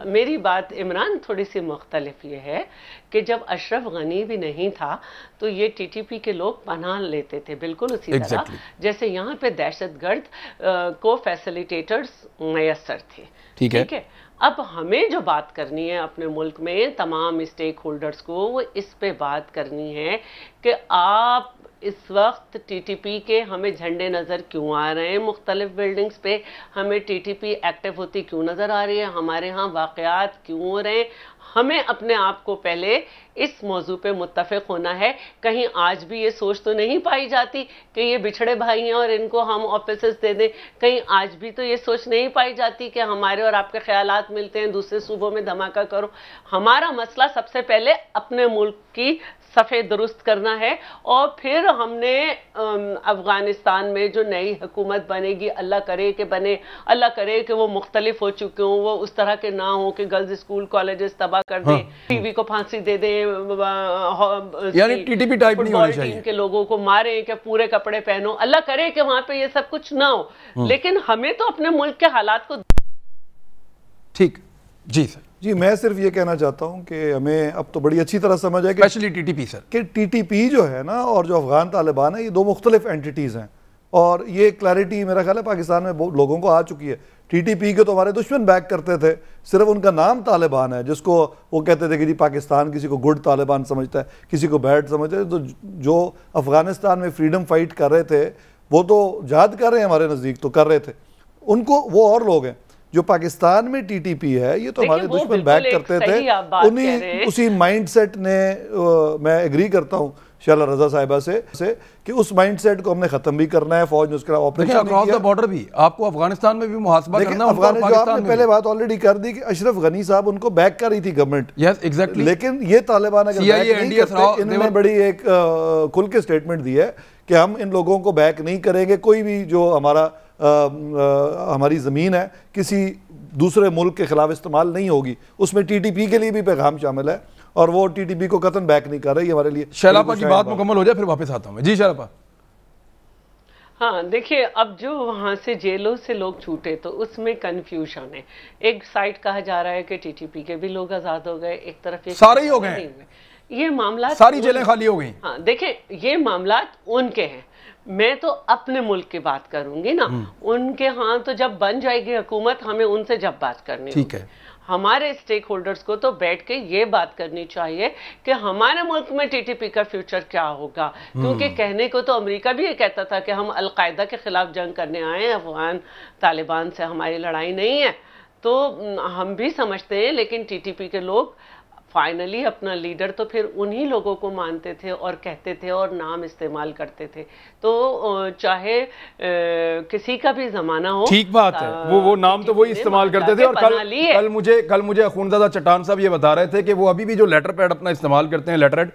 میری بات عمران تھوڑی سی مختلف یہ ہے کہ جب اشرف غنی بھی نہیں تھا تو یہ ٹی ٹی پی کے لوگ پناہ لیتے تھے, بالکل اسی طرح جیسے یہاں پہ دہشت گرد کو فیسیلیٹیٹرز میسر تھے. ٹھیک ہے, اب ہمیں جو بات کرنی ہے اپنے ملک میں تمام اسٹیک ہولڈرز کو, وہ اس پہ بات کرنی ہے کہ آپ اس وقت ٹی ٹی پی کے ہمیں جھنڈے نظر کیوں آ رہے ہیں مختلف بلڈنگز پہ, ہمیں ٹی ٹی پی ایکٹیو ہوتی کیوں نظر آ رہی ہے, ہمارے ہاں واقعات کیوں ہو رہے ہیں. ہمیں اپنے آپ کو پہلے اس موضوع پہ متفق ہونا ہے. کہیں آج بھی یہ سوچ تو نہیں پائی جاتی کہ یہ بچھڑے بھائی ہیں اور ان کو ہم آفیسز دے دیں. کہیں آج بھی تو یہ سوچ نہیں پائی جاتی کہ ہمارے اور آپ کے خیالات ملتے ہیں, دوسرے صوبوں میں دھماکہ کرو. ہمارا مسئلہ سب سے پہلے اپنے ملک کی صفحے درست کرنا ہے, اور پھر ہم نے افغانستان میں جو نئی حکومت بنے گی, اللہ کرے کہ بنے, اللہ کرے کہ وہ مختلف ہو چکے ہوں, وہ اس طرح کے نہ ہوں کہ گرلز اسکول کالجز تباہ کر دیں, ٹی وی کو پھانسی دے دیں, یعنی ٹی ٹی پی ٹائپ نہیں ہونی چاہیے, ٹیم کے لوگوں کو ماریں کہ پورے کپڑے پہنو. اللہ کرے کہ وہاں پہ یہ سب کچھ نہ ہو, لیکن ہمیں تو اپنے ملک کے حالات کو. ٹھیک, جی سر. جی میں صرف یہ کہنا چاہتا ہوں کہ ہمیں اب تو بڑی اچھی طرح سمجھ ہے کہ اسپیشلی ٹی ٹی پی سر, کہ ٹی ٹی پی جو ہے نا اور جو افغان طالبان ہے یہ دو مختلف اینٹیٹیز ہیں, اور یہ کلیئرٹی میرا خیال ہے پاکستان میں لوگوں کو آ چکی ہے. ٹی ٹی پی کے تو ہمارے دشمن بیک کرتے تھے, صرف ان کا نام طالبان ہے, جس کو وہ کہتے تھے کہ جی پاکستان کسی کو گڈ طالبان سمجھتا ہے, کسی کو بیڈ سمجھتا ہے. تو جو افغانستان میں فریڈم فائٹ کر رہے تھے وہ تو جہاد کر رہے ہیں, ہمارے نزدیک تو کر رہے تھے, ان کو وہ اور لوگ ہیں. جو پاکستان میں ٹی ٹی پی ہے یہ تو ہمارے دشمن بیک کرتے تھے, انہی اسی مائنڈ سیٹ نے, میں ایگری کرتا ہوں شعلہ رضا صاحبہ سے کہ اس مائنڈ سیٹ کو ہم نے ختم بھی کرنا ہے. فوج نے اس کے خلاف آپریشن اکراس دا بارڈر بھی آپ کو افغانستان میں بھی محاسبہ کرنا ہے. جو آپ نے پہلے بات آلریڈی کر دی کہ اشرف غنی صاحب ان کو بیک کر رہی تھی گورنمنٹ, لیکن یہ طالبان اگر بیک نہیں کرتے, انہوں نے بڑی ایک کھل کے سٹیٹمنٹ دی ہے کہ ہم ان لوگوں کو بیک نہیں کریں گے. کوئی بھی جو ہماری زمین ہے کسی دوسرے ملک کے خلاف استعمال نہیں ہوگی. اس میں ٹی ٹی پی کے لیے بھی پیغام شامل ہے, اور وہ ٹی ٹی پی کو قطعاً بیک نہیں کر رہی ہمارے لیے. شیلاپا کی بات مکمل ہو جائے پھر واپس آتا ہوں میں. جی شیلاپا. ہاں دیکھیے, اب جو وہاں سے جیلوں سے لوگ چھوٹے تو اس میں کنفیوژن ہے. ایک سائٹ کہا جا رہا ہے کہ ٹی ٹی پی کے بھی لوگ آزاد ہو گئے, ایک طرف سارے ہی ہو گئے, یہ معاملات ساری جیلیں خالی ہو گئیں. ہاں دیکھیں, یہ معاملات ان کے ہیں, میں تو اپنے ملک کی بات کروں گی نا. ان کے ہاں تو جب بن جائے گی حکومت, ہمیں ان سے جب بات کرنی ہوگی. ہمارے اسٹیک ہولڈرز کو تو بیٹھ کے یہ بات کرنی چاہیے کہ ہمارے ملک میں ٹی ٹی پی کا فیوچر کیا ہوگا, کیونکہ کہنے کو تو امریکہ بھی یہ کہتا تھا کہ ہم القاعدہ کے خلاف جنگ کرنے آئے ہیں, افغان طالبان سے ہماری لڑائی نہیں ہے. تو ہم بھی سمجھتے ہیں, لیکن ٹی ٹی پی کے لوگ فائنلی اپنا لیڈر تو پھر انہی لوگوں کو مانتے تھے اور کہتے تھے اور نام استعمال کرتے تھے. تو چاہے کسی کا بھی زمانہ ہو, ٹھیک بات ہے, وہ نام تو وہی استعمال کرتے تھے. اور کل مجھے خونزادہ چٹان صاحب یہ بتا رہے تھے کہ وہ ابھی بھی جو لیٹر پیڈ اپنا استعمال کرتے ہیں, لیٹر ہیڈ,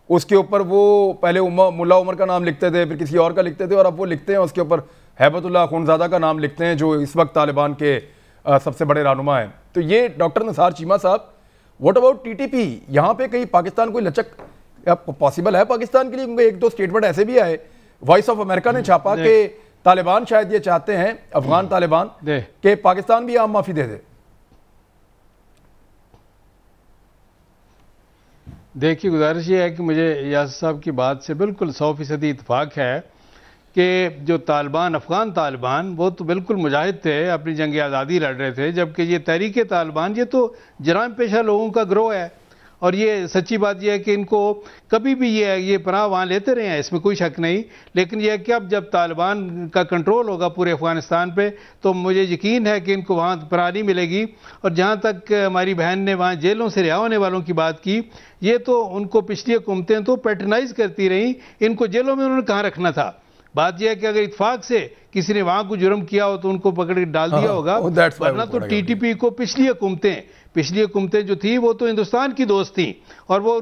اس کے اوپر وہ پہلے ملا عمر کا نام لکھتے تھے, پھر کسی اور کا لکھتے تھے, اور اب وہ لکھتے ہیں اس کے اوپر ہیبت اللہ خونزادہ کا نام لکھتے ہیں, جو اس وقت طالبان کے سب سے بڑے رہنما ہیں. تو یہ ڈاکٹر نثار چیمہ صاحب, what about T T P? یہاں پہ کہیں پاکستان کوئی لچک پاسبل ہے پاکستان کے لیے؟ کیونکہ ایک دو سٹیٹمنٹ ایسے بھی آئے, وائس آف امریکہ نے چھاپا کہ طالبان شاید یہ چاہتے ہیں, افغان طالبان, کہ پاکستان بھی عام معافی دے دے. دیکھیے گزارش یہ ہے کہ مجھے یاسر صاحب کی بات سے بالکل 100% اتفاق ہے کہ جو طالبان، افغان طالبان، وہ تو بالکل مجاہد تھے، اپنی جنگ آزادی لڑ رہے تھے، جبکہ یہ تحریک طالبان یہ تو جرائم پیشہ لوگوں کا گروہ ہے، اور یہ سچی بات یہ ہے کہ ان کو کبھی بھی یہ پناہ وہاں لیتے رہے ہیں، اس میں کوئی شک نہیں، لیکن یہ ہے کہ اب جب طالبان کا کنٹرول ہوگا پورے افغانستان پہ تو مجھے یقین ہے کہ ان کو وہاں پناہ نہیں ملے گی۔ اور جہاں تک ہماری بہن نے وہاں جیلوں سے رہا ہونے والوں کی بات کی، یہ تو ان کو پچھلی حکومتیں تو پیٹرنائز کرتی رہیں، ان کو جیلوں میں انہوں نے کہاں رکھنا تھا۔ بات یہ ہے کہ اگر اتفاق سے کسی نے وہاں کو جرم کیا ہو تو ان کو پکڑ کے ڈال دیا ہوگا، ورنہ تو ٹی ٹی پی کو پچھلی حکومتیں جو تھی وہ تو ہندوستان کی دوست تھیں، اور وہ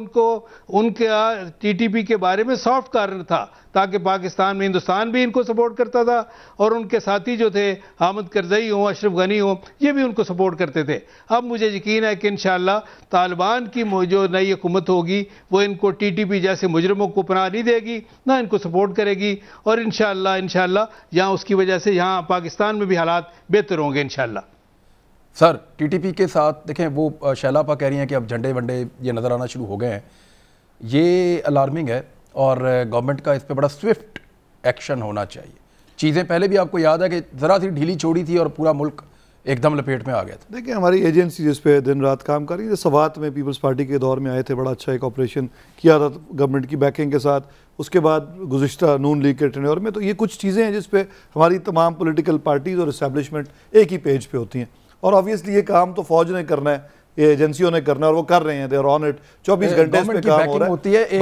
ان کا ٹی ٹی پی کے بارے میں سافٹ کارنر تھا تاکہ پاکستان میں ہندوستان بھی ان کو سپورٹ کرتا تھا، اور ان کے ساتھی جو تھے حامد کرزئی ہوں، اشرف غنی ہوں، یہ بھی ان کو سپورٹ کرتے تھے۔ اب مجھے یقین ہے کہ انشاءاللہ طالبان کی جو نئی حکومت ہوگی وہ ان کو ٹی ٹی پی جیسے مجرموں کو پناہ نہیں دے گی، نہ ان کو سپورٹ کرے گی، اور انشاءاللہ یہاں اس کی وجہ سے یہاں پاکستان میں بھی حالات بہتر ہوں گے انشاءاللہ۔ سر ٹی ٹی پی کے ساتھ دیکھیں، وہ شیلا آپا کہہ رہی ہیں کہ اب جھنڈے ونڈے یہ نظر آنا شروع ہو گئے ہیں، یہ الارمنگ ہے، اور گورنمنٹ کا اس پہ بڑا سوئفٹ ایکشن ہونا چاہیے۔ چیزیں پہلے بھی آپ کو یاد ہے کہ ذرا سی ڈھیلی چھوڑی تھی اور پورا ملک ایک دم لپیٹ میں آ گیا تھا۔ دیکھیں ہماری ایجنسی جس پہ دن رات کام کر رہی ہے، سوات میں پیپلز پارٹی کے دور میں آئے تھے، بڑا اچھا ایک آپریشن کیا تھا گورنمنٹ کی بیکنگ کے ساتھ، اس کے بعد گزشتہ نون لیگ کے ٹینیور میں، تو یہ کچھ چیزیں ہیں جس پہ ہماری تمام پولیٹیکل پارٹیز اور اسٹیبلشمنٹ ایک ہی پیج پہ ہوتی ہیں، اور آبویسلی یہ کام تو فوج نے کرنا ہے، یہ ایجنسیوں نے کرنا ہے، اور وہ کر رہے ہیں، دے آر آن اٹ، 24 گھنٹے اس پہ کام ہو رہا ہے۔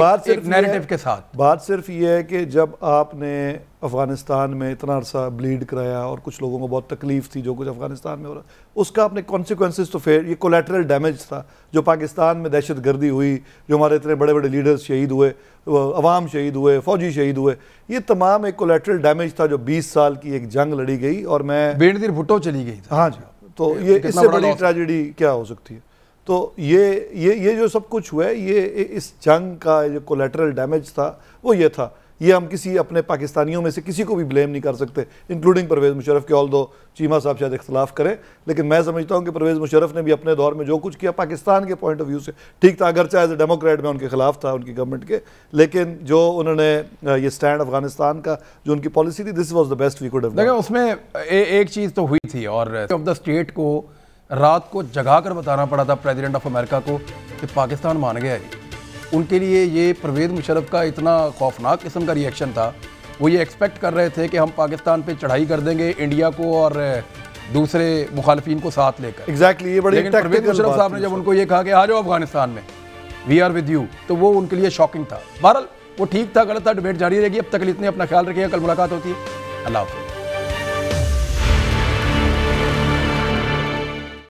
بات صرف یہ ہے کہ جب آپ نے افغانستان میں اتنا عرصہ بلیڈ کرایا اور کچھ لوگوں کو بہت تکلیف تھی جو کچھ افغانستان میں ہو رہا، اس کا اپنے کانسیکوینسز تو پھر یہ کولیٹرل ڈیمیج تھا جو پاکستان میں دہشت گردی ہوئی، جو ہمارے اتنے بڑے بڑے لیڈرز شہید ہوئے، عوام شہید ہوئے، فوجی شہید ہوئے، یہ تمام ایک کولیٹرل ڈیمیج تھا جو 20 سال کی ایک جنگ لڑی گئی، اور میں بینظیر بھٹو چلی گئی۔ ہاں جی، تو یہ اس سے بڑی ٹریجڈی کیا ہو سکتی ہے؟ تو یہ جو سب کچھ ہوا ہے، یہ اس جنگ کا جو کولیٹرل ڈیمیج تھا وہ یہ تھا۔ یہ ہم کسی اپنے پاکستانیوں میں سے کسی کو بھی بلیم نہیں کر سکتے، انکلوڈنگ پرویز مشرف کے، آلدو چیمہ صاحب شاید اختلاف کریں، لیکن میں سمجھتا ہوں کہ پرویز مشرف نے بھی اپنے دور میں جو کچھ کیا پاکستان کے پوائنٹ آف ویو سے ٹھیک تھا، اگرچہ ایز اے ڈیموکریٹ میں ان کے خلاف تھا، ان کی گورنمنٹ کے، لیکن جو انہوں نے یہ سٹینڈ افغانستان کا جو ان کی پالیسی تھی، this was the best we could have done. دیکھیں اس میں ایک چیز تو ہوئی تھی، اور آف دا اسٹیٹ کو رات کو جگا کر بتانا پڑا تھا پریزیڈنٹ آف امریکہ کو کہ پاکستان مان گیا ہے۔ ان کے لیے یہ پرویز مشرف کا اتنا خوفناک قسم کا ری ایکشن تھا، وہ یہ ایکسپیکٹ کر رہے تھے کہ ہم پاکستان پہ چڑھائی کر دیں گے انڈیا کو اور دوسرے مخالفین کو ساتھ لے کر۔ ایگزیکٹلی، یہ بڑی لیکن پرویز مشرف صاحب نے جب ان کو یہ کہا کہ آ جاؤ افغانستان میں، وی آر ود یو، تو وہ ان کے لیے شاکنگ تھا۔ بہرحال وہ ٹھیک تھا غلط تھا، ڈیبیٹ جاری رہے گی، اب تک اتنے اپنا خیال رکھیے گا، کل ملاقات ہوتی ہے، اللہ حافظ۔